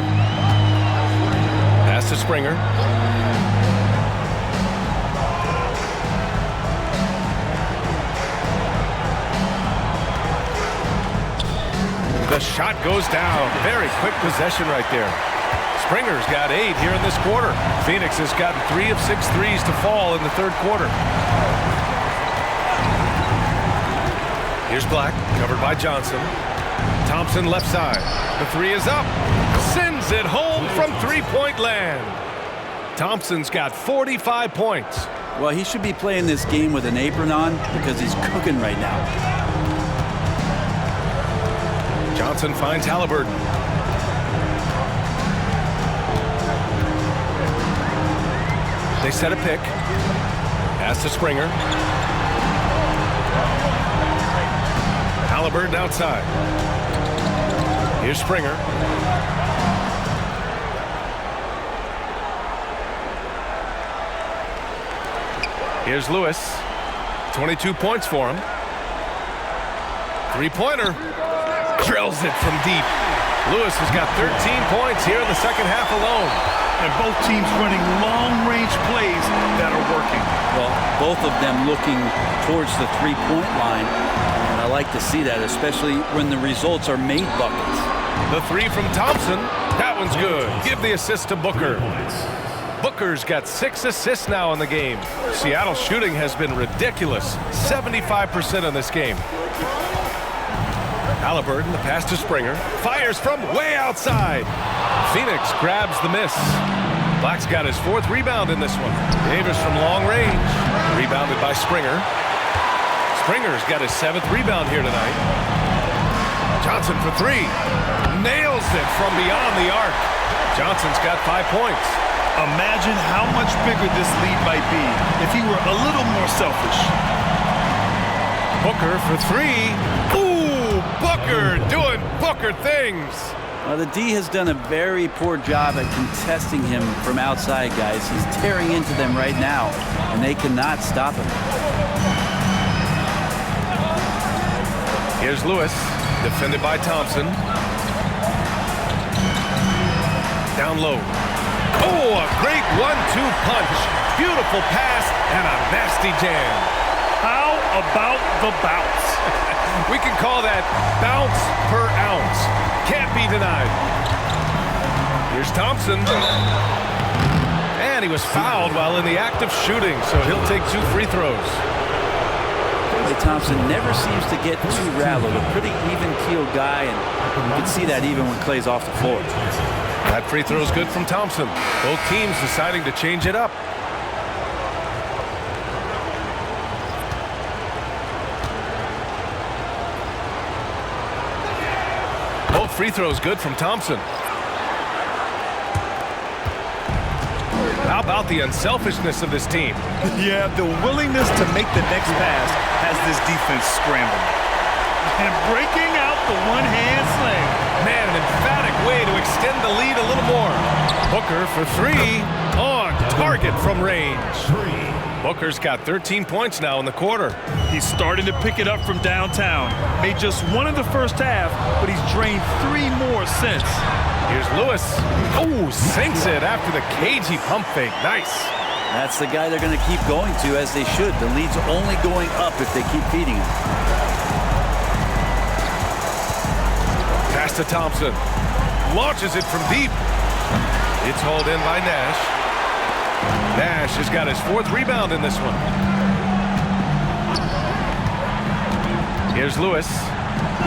Speaker 9: Pass to Springer. The shot goes down. Very quick possession right there. Springer's got 8 here in this quarter. Phoenix has gotten 3 of 6 threes to fall in the third quarter. Here's Black, covered by Johnson. Thompson left side. The 3 is up. Sends it home from three-point land. Thompson's got 45 points.
Speaker 11: Well, he should be playing this game with an apron on because he's cooking right now.
Speaker 9: Johnson finds Halliburton. They set a pick. Pass to Springer. Halliburton outside. Here's Springer. Here's Lewis. 22 points for him. Three-pointer. Drills it from deep. Lewis has got 13 points here in the second half alone.
Speaker 10: And both teams running long-range plays that are working.
Speaker 11: Well, both of them looking towards the three-point line. And I like to see that, especially when the results are made buckets.
Speaker 9: The 3 from Thompson. That one's good. Give the assist to Booker. Booker's got 6 assists now in the game. Seattle's shooting has been ridiculous. 75% in this game. Halliburton, the pass to Springer. Fires from way outside. Phoenix grabs the miss. Black's got his 4th rebound in this one. Davis from long range. Rebounded by Springer. Springer's got his 7th rebound here tonight. Johnson for 3. Nails it from beyond the arc. Johnson's got 5 points.
Speaker 10: Imagine how much bigger this lead might be if he were a little more selfish.
Speaker 9: Booker for 3. Ooh! Booker doing Booker things.
Speaker 11: Well, the D has done a very poor job at contesting him from outside, guys. He's tearing into them right now, and they cannot stop him.
Speaker 9: Here's Lewis, defended by Thompson. Down low. Oh, a great 1-2 punch. Beautiful pass and a nasty jam.
Speaker 10: How about the bounce?
Speaker 9: We can call that bounce per ounce. Can't be denied. Here's Thompson. And he was fouled while in the act of shooting, so he'll take 2 free throws.
Speaker 11: Thompson never seems to get too rattled. A pretty even-keeled guy, and you can see that even when Clay's off the floor.
Speaker 9: That free throw's good from Thompson. Both teams deciding to change it up. Both free throws good from Thompson. How about the unselfishness of this team?
Speaker 10: Yeah, the willingness to make the next pass has this defense scrambling. And breaking out the one-hand slam.
Speaker 9: Man, an emphatic way to extend the lead a little more. Booker for 3 on target from range. Booker's got 13 points now in the quarter.
Speaker 10: He's starting to pick it up from downtown. Made just 1 in the first half, but he's drained 3 more since.
Speaker 9: Here's Lewis. Oh, sinks it after the cagey pump fake. Nice.
Speaker 11: That's the guy they're going to keep going to, as they should. The lead's only going up if they keep feeding him.
Speaker 9: Pass to Thompson. Launches it from deep. It's hauled in by Nash. Nash has got his 4th rebound in this one. Here's Lewis.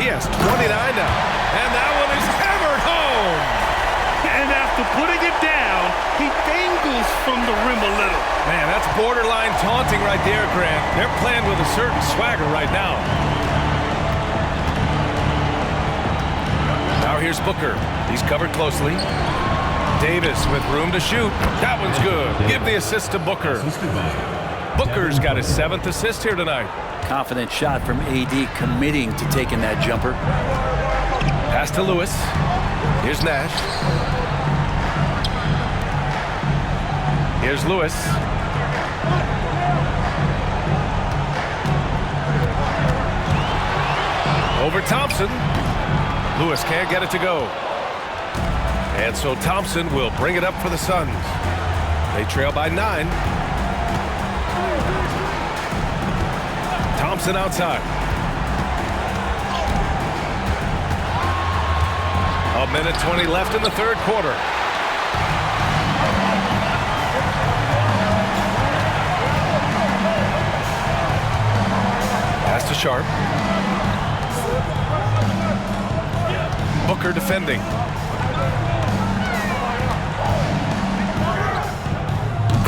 Speaker 9: He has 29 now. And that one is hammered home.
Speaker 10: And after putting it down, he dangles from the rim a little.
Speaker 9: Man, that's borderline taunting right there, Grant. They're playing with a certain swagger right now. Now here's Booker. He's covered closely. Davis with room to shoot. That one's good. Give the assist to Booker. Booker's got his 7th assist here tonight.
Speaker 11: Confident shot from AD, committing to taking that jumper.
Speaker 9: Pass to Lewis. Here's Nash. Here's Lewis. Over Thompson. Lewis can't get it to go. And so Thompson will bring it up for the Suns. They trail by 9. Thompson outside. A minute 20 left in the 3rd quarter. Pass to Sharp. Booker defending.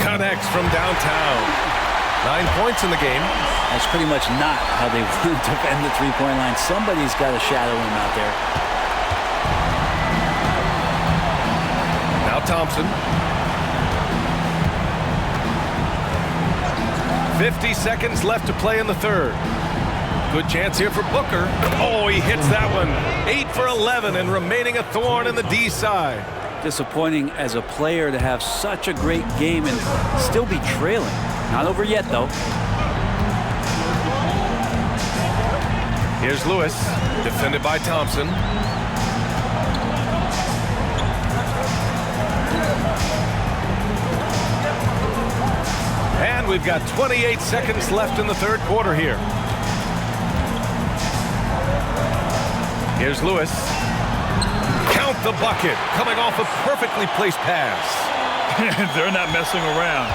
Speaker 9: Connects from downtown. 9 points in the game.
Speaker 11: That's pretty much not how they would defend the three-point line. Somebody's got to shadow him out there.
Speaker 9: Now Thompson. 50 seconds left to play in the 3rd. Good chance here for Booker. Oh, he hits that one. 8 for 11 and remaining a thorn in the D side.
Speaker 11: Disappointing as a player to have such a great game and still be trailing. Not over yet, though.
Speaker 9: Here's Lewis, defended by Thompson. And we've got 28 seconds left in the 3rd quarter here. Here's Lewis. Count the bucket, coming off a perfectly placed pass.
Speaker 10: They're not messing around.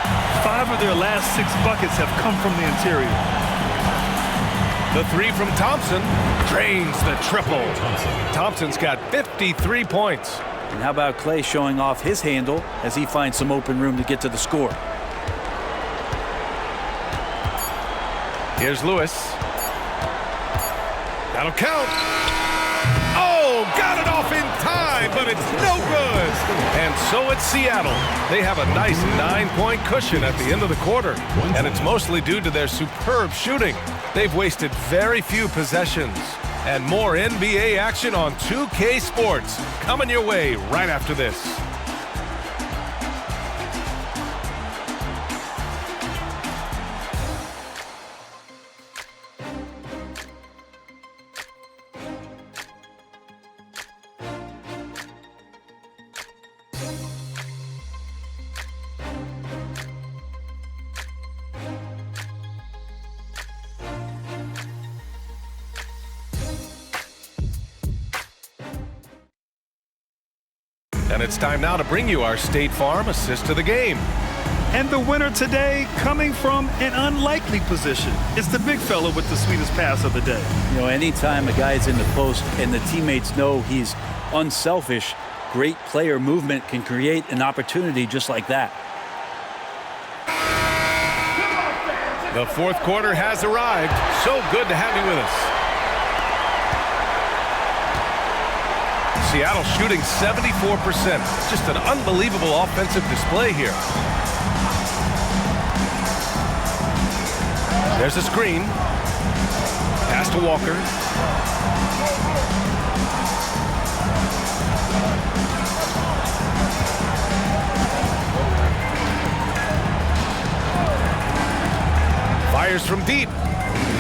Speaker 10: 5 of their last 6 buckets have come from the interior.
Speaker 9: The 3 from Thompson drains the triple. Thompson's got 53 points.
Speaker 11: And how about Clay showing off his handle as he finds some open room to get to the score?
Speaker 9: Here's Lewis. That'll count. Oh, got it off in time, but it's no good. And so it's Seattle. They have a nice 9-point cushion at the end of the quarter, and it's mostly due to their superb shooting. They've wasted very few possessions. And more NBA action on 2K Sports coming your way right after this. And it's time now to bring you our State Farm assist of the game.
Speaker 10: And the winner today, coming from an unlikely position, is the big fella with the sweetest pass of the day.
Speaker 11: You know, anytime a guy's in the post and the teammates know he's unselfish, great player movement can create an opportunity just like that.
Speaker 9: The 4th quarter has arrived. So good to have you with us. Seattle shooting 74%. Just an unbelievable offensive display here. There's a screen. Pass to Walker. Fires from deep.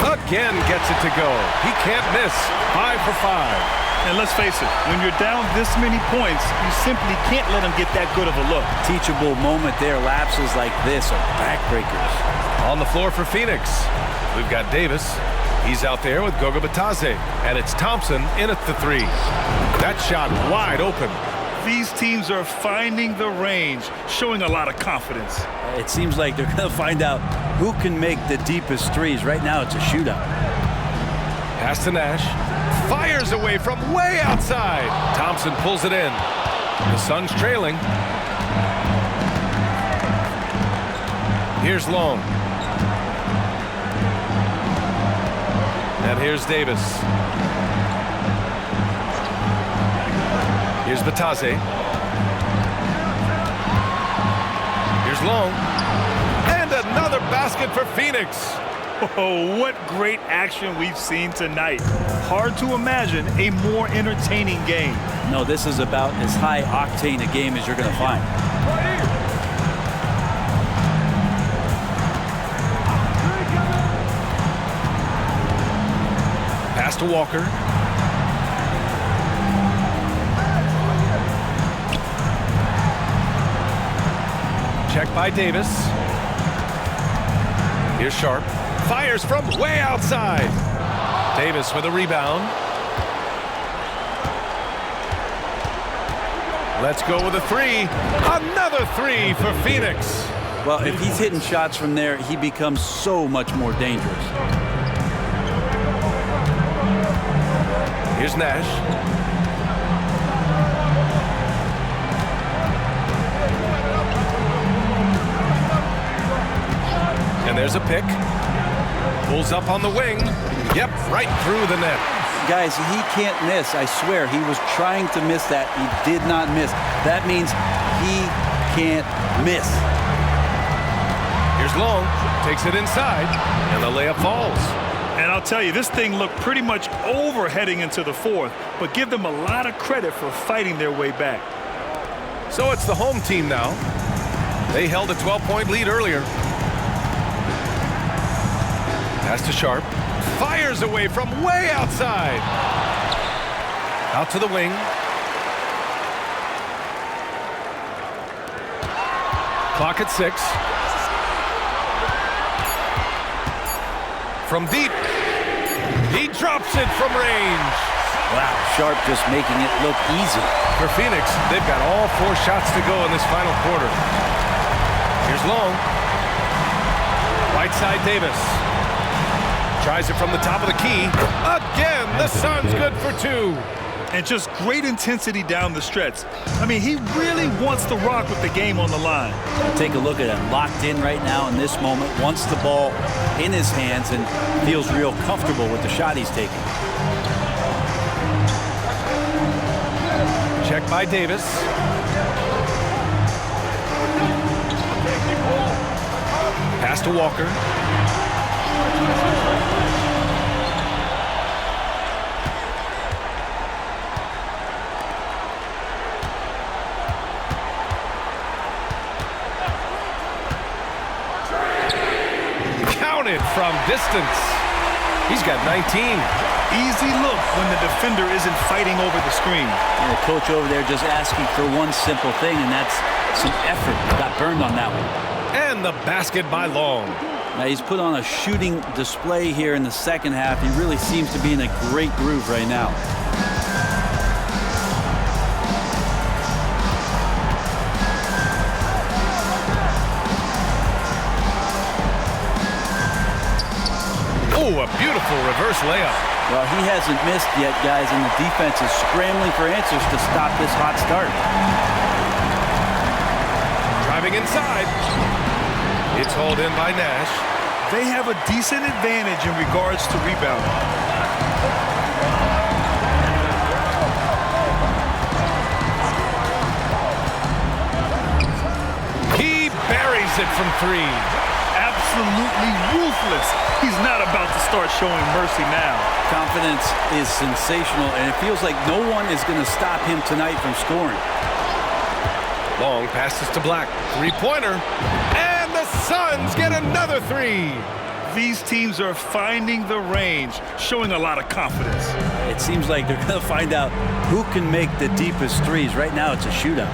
Speaker 9: Again gets it to go. He can't miss. 5 for 5.
Speaker 10: And let's face it, when you're down this many points, you simply can't let them get that good of a look.
Speaker 11: Teachable moment there. Lapses like this are backbreakers.
Speaker 9: On the floor for Phoenix, we've got Davis. He's out there with Goga Batadze, and it's Thompson in at the three. That shot wide open.
Speaker 10: These teams are finding the range, showing a lot of confidence.
Speaker 11: It seems like they're going to find out who can make the deepest threes. Right now, it's a shootout.
Speaker 9: Pass to Nash. Fires away from way outside. Thompson pulls it in. The Suns trailing. Here's Long. And here's Davis. Here's Batadze. Here's Long. And another basket for Phoenix.
Speaker 10: Oh, what great action we've seen tonight. Hard to imagine a more entertaining game.
Speaker 11: No, this is about as high octane a game as you're going to find.
Speaker 9: Pass to Walker. Check by Davis. Here's Sharp. Fires from way outside. Davis with a rebound. Let's go with a three. Another three for Phoenix.
Speaker 11: Well, if he's hitting shots from there, he becomes so much more dangerous.
Speaker 9: Here's Nash. And there's a pick. Pulls up on the wing. Yep, right through the net.
Speaker 11: Guys, he can't miss. I swear, he was trying to miss that. He did not miss. That means he can't miss.
Speaker 9: Here's Long. Takes it inside. And the layup falls.
Speaker 10: And I'll tell you, this thing looked pretty much over heading into the fourth, but give them a lot of credit for fighting their way back.
Speaker 9: So it's the home team now. They held a 12-point lead earlier. Pass to Sharp. Fires away from way outside. Out to the wing. Clock at 6. From deep. He drops it from range.
Speaker 11: Wow, Sharp just making it look easy.
Speaker 9: For Phoenix, they've got all 4 shots to go in this final quarter. Here's Long. Right side Davis. Tries it from the top of the key. Again, the Suns good for 2.
Speaker 10: And just great intensity down the stretch. I mean, he really wants to rock with the game on the line.
Speaker 11: Take a look at him, locked in right now in this moment, wants the ball in his hands and feels real comfortable with the shot he's taking.
Speaker 9: Check by Davis. Pass to Walker. Counted from distance. He's got 19.
Speaker 10: Easy look when the defender isn't fighting over the screen.
Speaker 11: And the coach over there just asking for one simple thing, and that's some effort. Got burned on that one.
Speaker 9: And the basket by Long.
Speaker 11: Now he's put on a shooting display here in the second half. He really seems to be in a great groove right now.
Speaker 9: Oh, a beautiful reverse layup.
Speaker 11: Well, he hasn't missed yet, guys, and the defense is scrambling for answers to stop this hot start.
Speaker 9: Driving inside. It's hauled in by Nash.
Speaker 10: They have a decent advantage in regards to rebounding.
Speaker 9: He buries it from 3.
Speaker 10: Absolutely ruthless. He's not about to start showing mercy now.
Speaker 11: Confidence is sensational, and it feels like no one is going to stop him tonight from scoring.
Speaker 9: Long passes to Black. 3-pointer. And the Suns get another 3.
Speaker 10: These teams are finding the range, showing a lot of confidence.
Speaker 11: It seems like they're going to find out who can make the deepest threes. Right now, it's a shootout.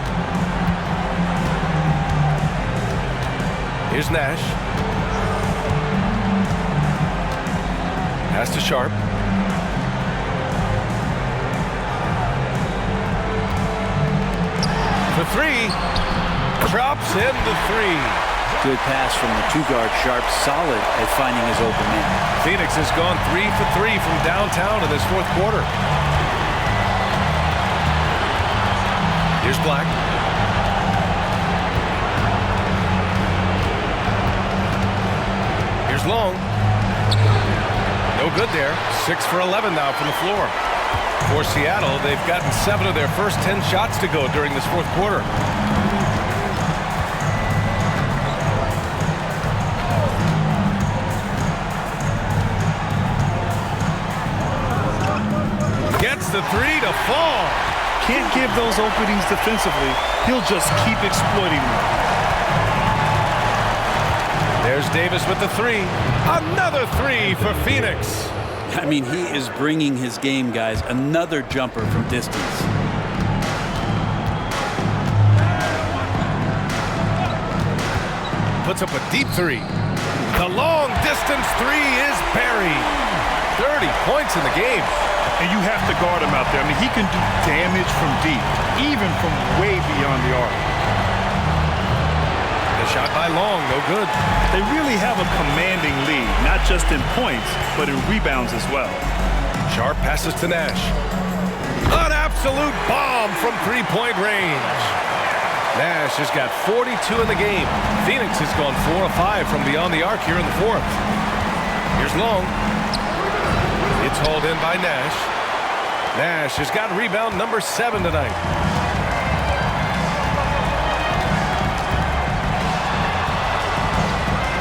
Speaker 9: Here's Nash. Pass to Sharp. The three. Drops in the three.
Speaker 11: Good pass from the two-guard Sharp. Solid at finding his open man.
Speaker 9: Phoenix has gone 3 for 3 from downtown in this fourth quarter. Here's Black. Here's Long. No good there. 6 for 11 now from the floor. For Seattle, they've gotten 7 of their first 10 shots to go during this fourth quarter. Gets the three to fall.
Speaker 10: Can't give those openings defensively. He'll just keep exploiting them.
Speaker 9: There's Davis with the three. Another three for Phoenix.
Speaker 11: I mean, he is bringing his game, guys. Another jumper from distance.
Speaker 9: Puts up a deep three. The long distance three is buried. 30 points in the game.
Speaker 10: And you have to guard him out there. I mean, he can do damage from deep, even from way beyond the arc.
Speaker 9: The shot by Long, no good.
Speaker 10: They really have a commanding lead, not just in points, but in rebounds as well.
Speaker 9: Sharp passes to Nash. An absolute bomb from three-point range. Nash has got 42 in the game. Phoenix has gone 4 of 5 from beyond the arc here in the fourth. Here's Long. It's hauled in by Nash. Nash has got rebound number 7 tonight.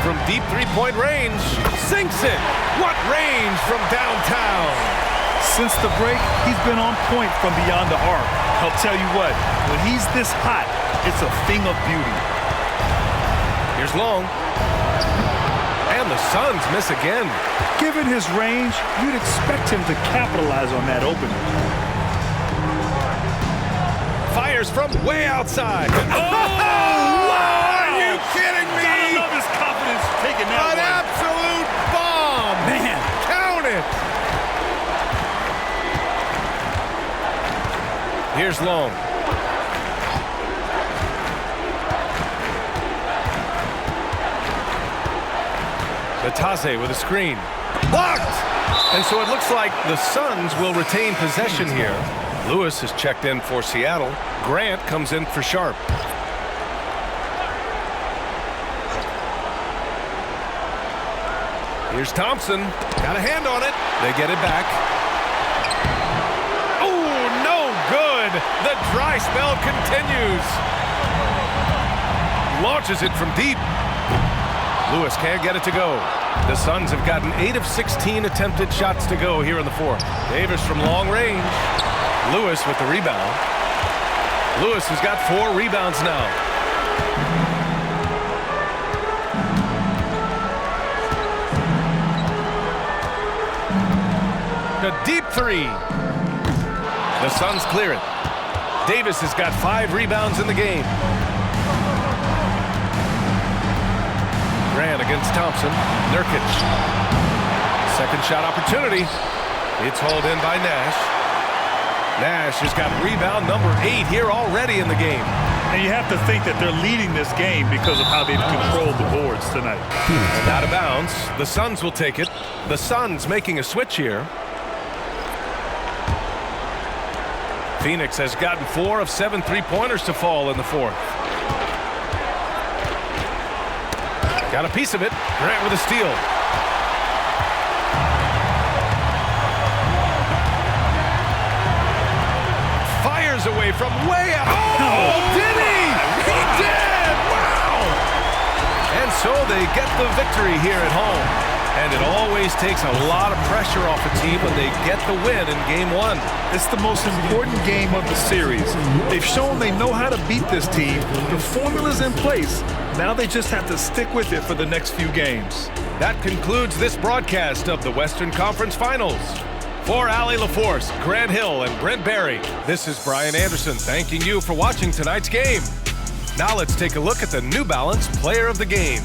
Speaker 9: From deep three-point range, sinks it. What range from downtown?
Speaker 10: Since the break, he's been on point from beyond the arc. I'll tell you what, when he's this hot, it's a thing of beauty.
Speaker 9: Here's Long. And the Suns miss again.
Speaker 10: Given his range, you'd expect him to capitalize on that opening.
Speaker 9: Fires from way outside. Oh! Are you kidding me?
Speaker 10: I love his confidence taking that
Speaker 9: An
Speaker 10: one.
Speaker 9: absolute bomb.
Speaker 11: Man.
Speaker 9: Count it. Here's Long. Batase with a screen. Blocked! And so it looks like the Suns will retain possession here. Lewis has checked in for Seattle. Grant comes in for Sharp. Here's Thompson. Got a hand on it. They get it back. Oh, no good. The dry spell continues. Launches it from deep. Lewis can't get it to go. The Suns have gotten 8 of 16 attempted shots to go here in the fourth. Davis from long range. Lewis with the rebound. Lewis has got 4 rebounds now. A deep three. The Suns clear it. Davis has got 5 rebounds in the game. Grant against Thompson. Nurkic. Second shot opportunity. It's hauled in by Nash. Nash has got rebound number 8 here already in the game.
Speaker 10: And you have to think that they're leading this game because of how they've controlled the boards tonight.
Speaker 9: And out of bounds. The Suns will take it. The Suns making a switch here. Phoenix has gotten 4 of 7 three-pointers to fall in the fourth. Got a piece of it. Grant with a steal. Fires away from way out. Oh, did he? He did! Wow! And so they get the victory here at home. And it always takes a lot of pressure off a team when they get the win in Game 1.
Speaker 10: It's the most important game of the series. They've shown they know how to beat this team. The formula's in place. Now they just have to stick with it for the next few games.
Speaker 9: That concludes this broadcast of the Western Conference Finals. For Allie LaForce, Grant Hill, and Brent Barry, this is Brian Anderson thanking you for watching tonight's game. Now let's take a look at the New Balance Player of the Game.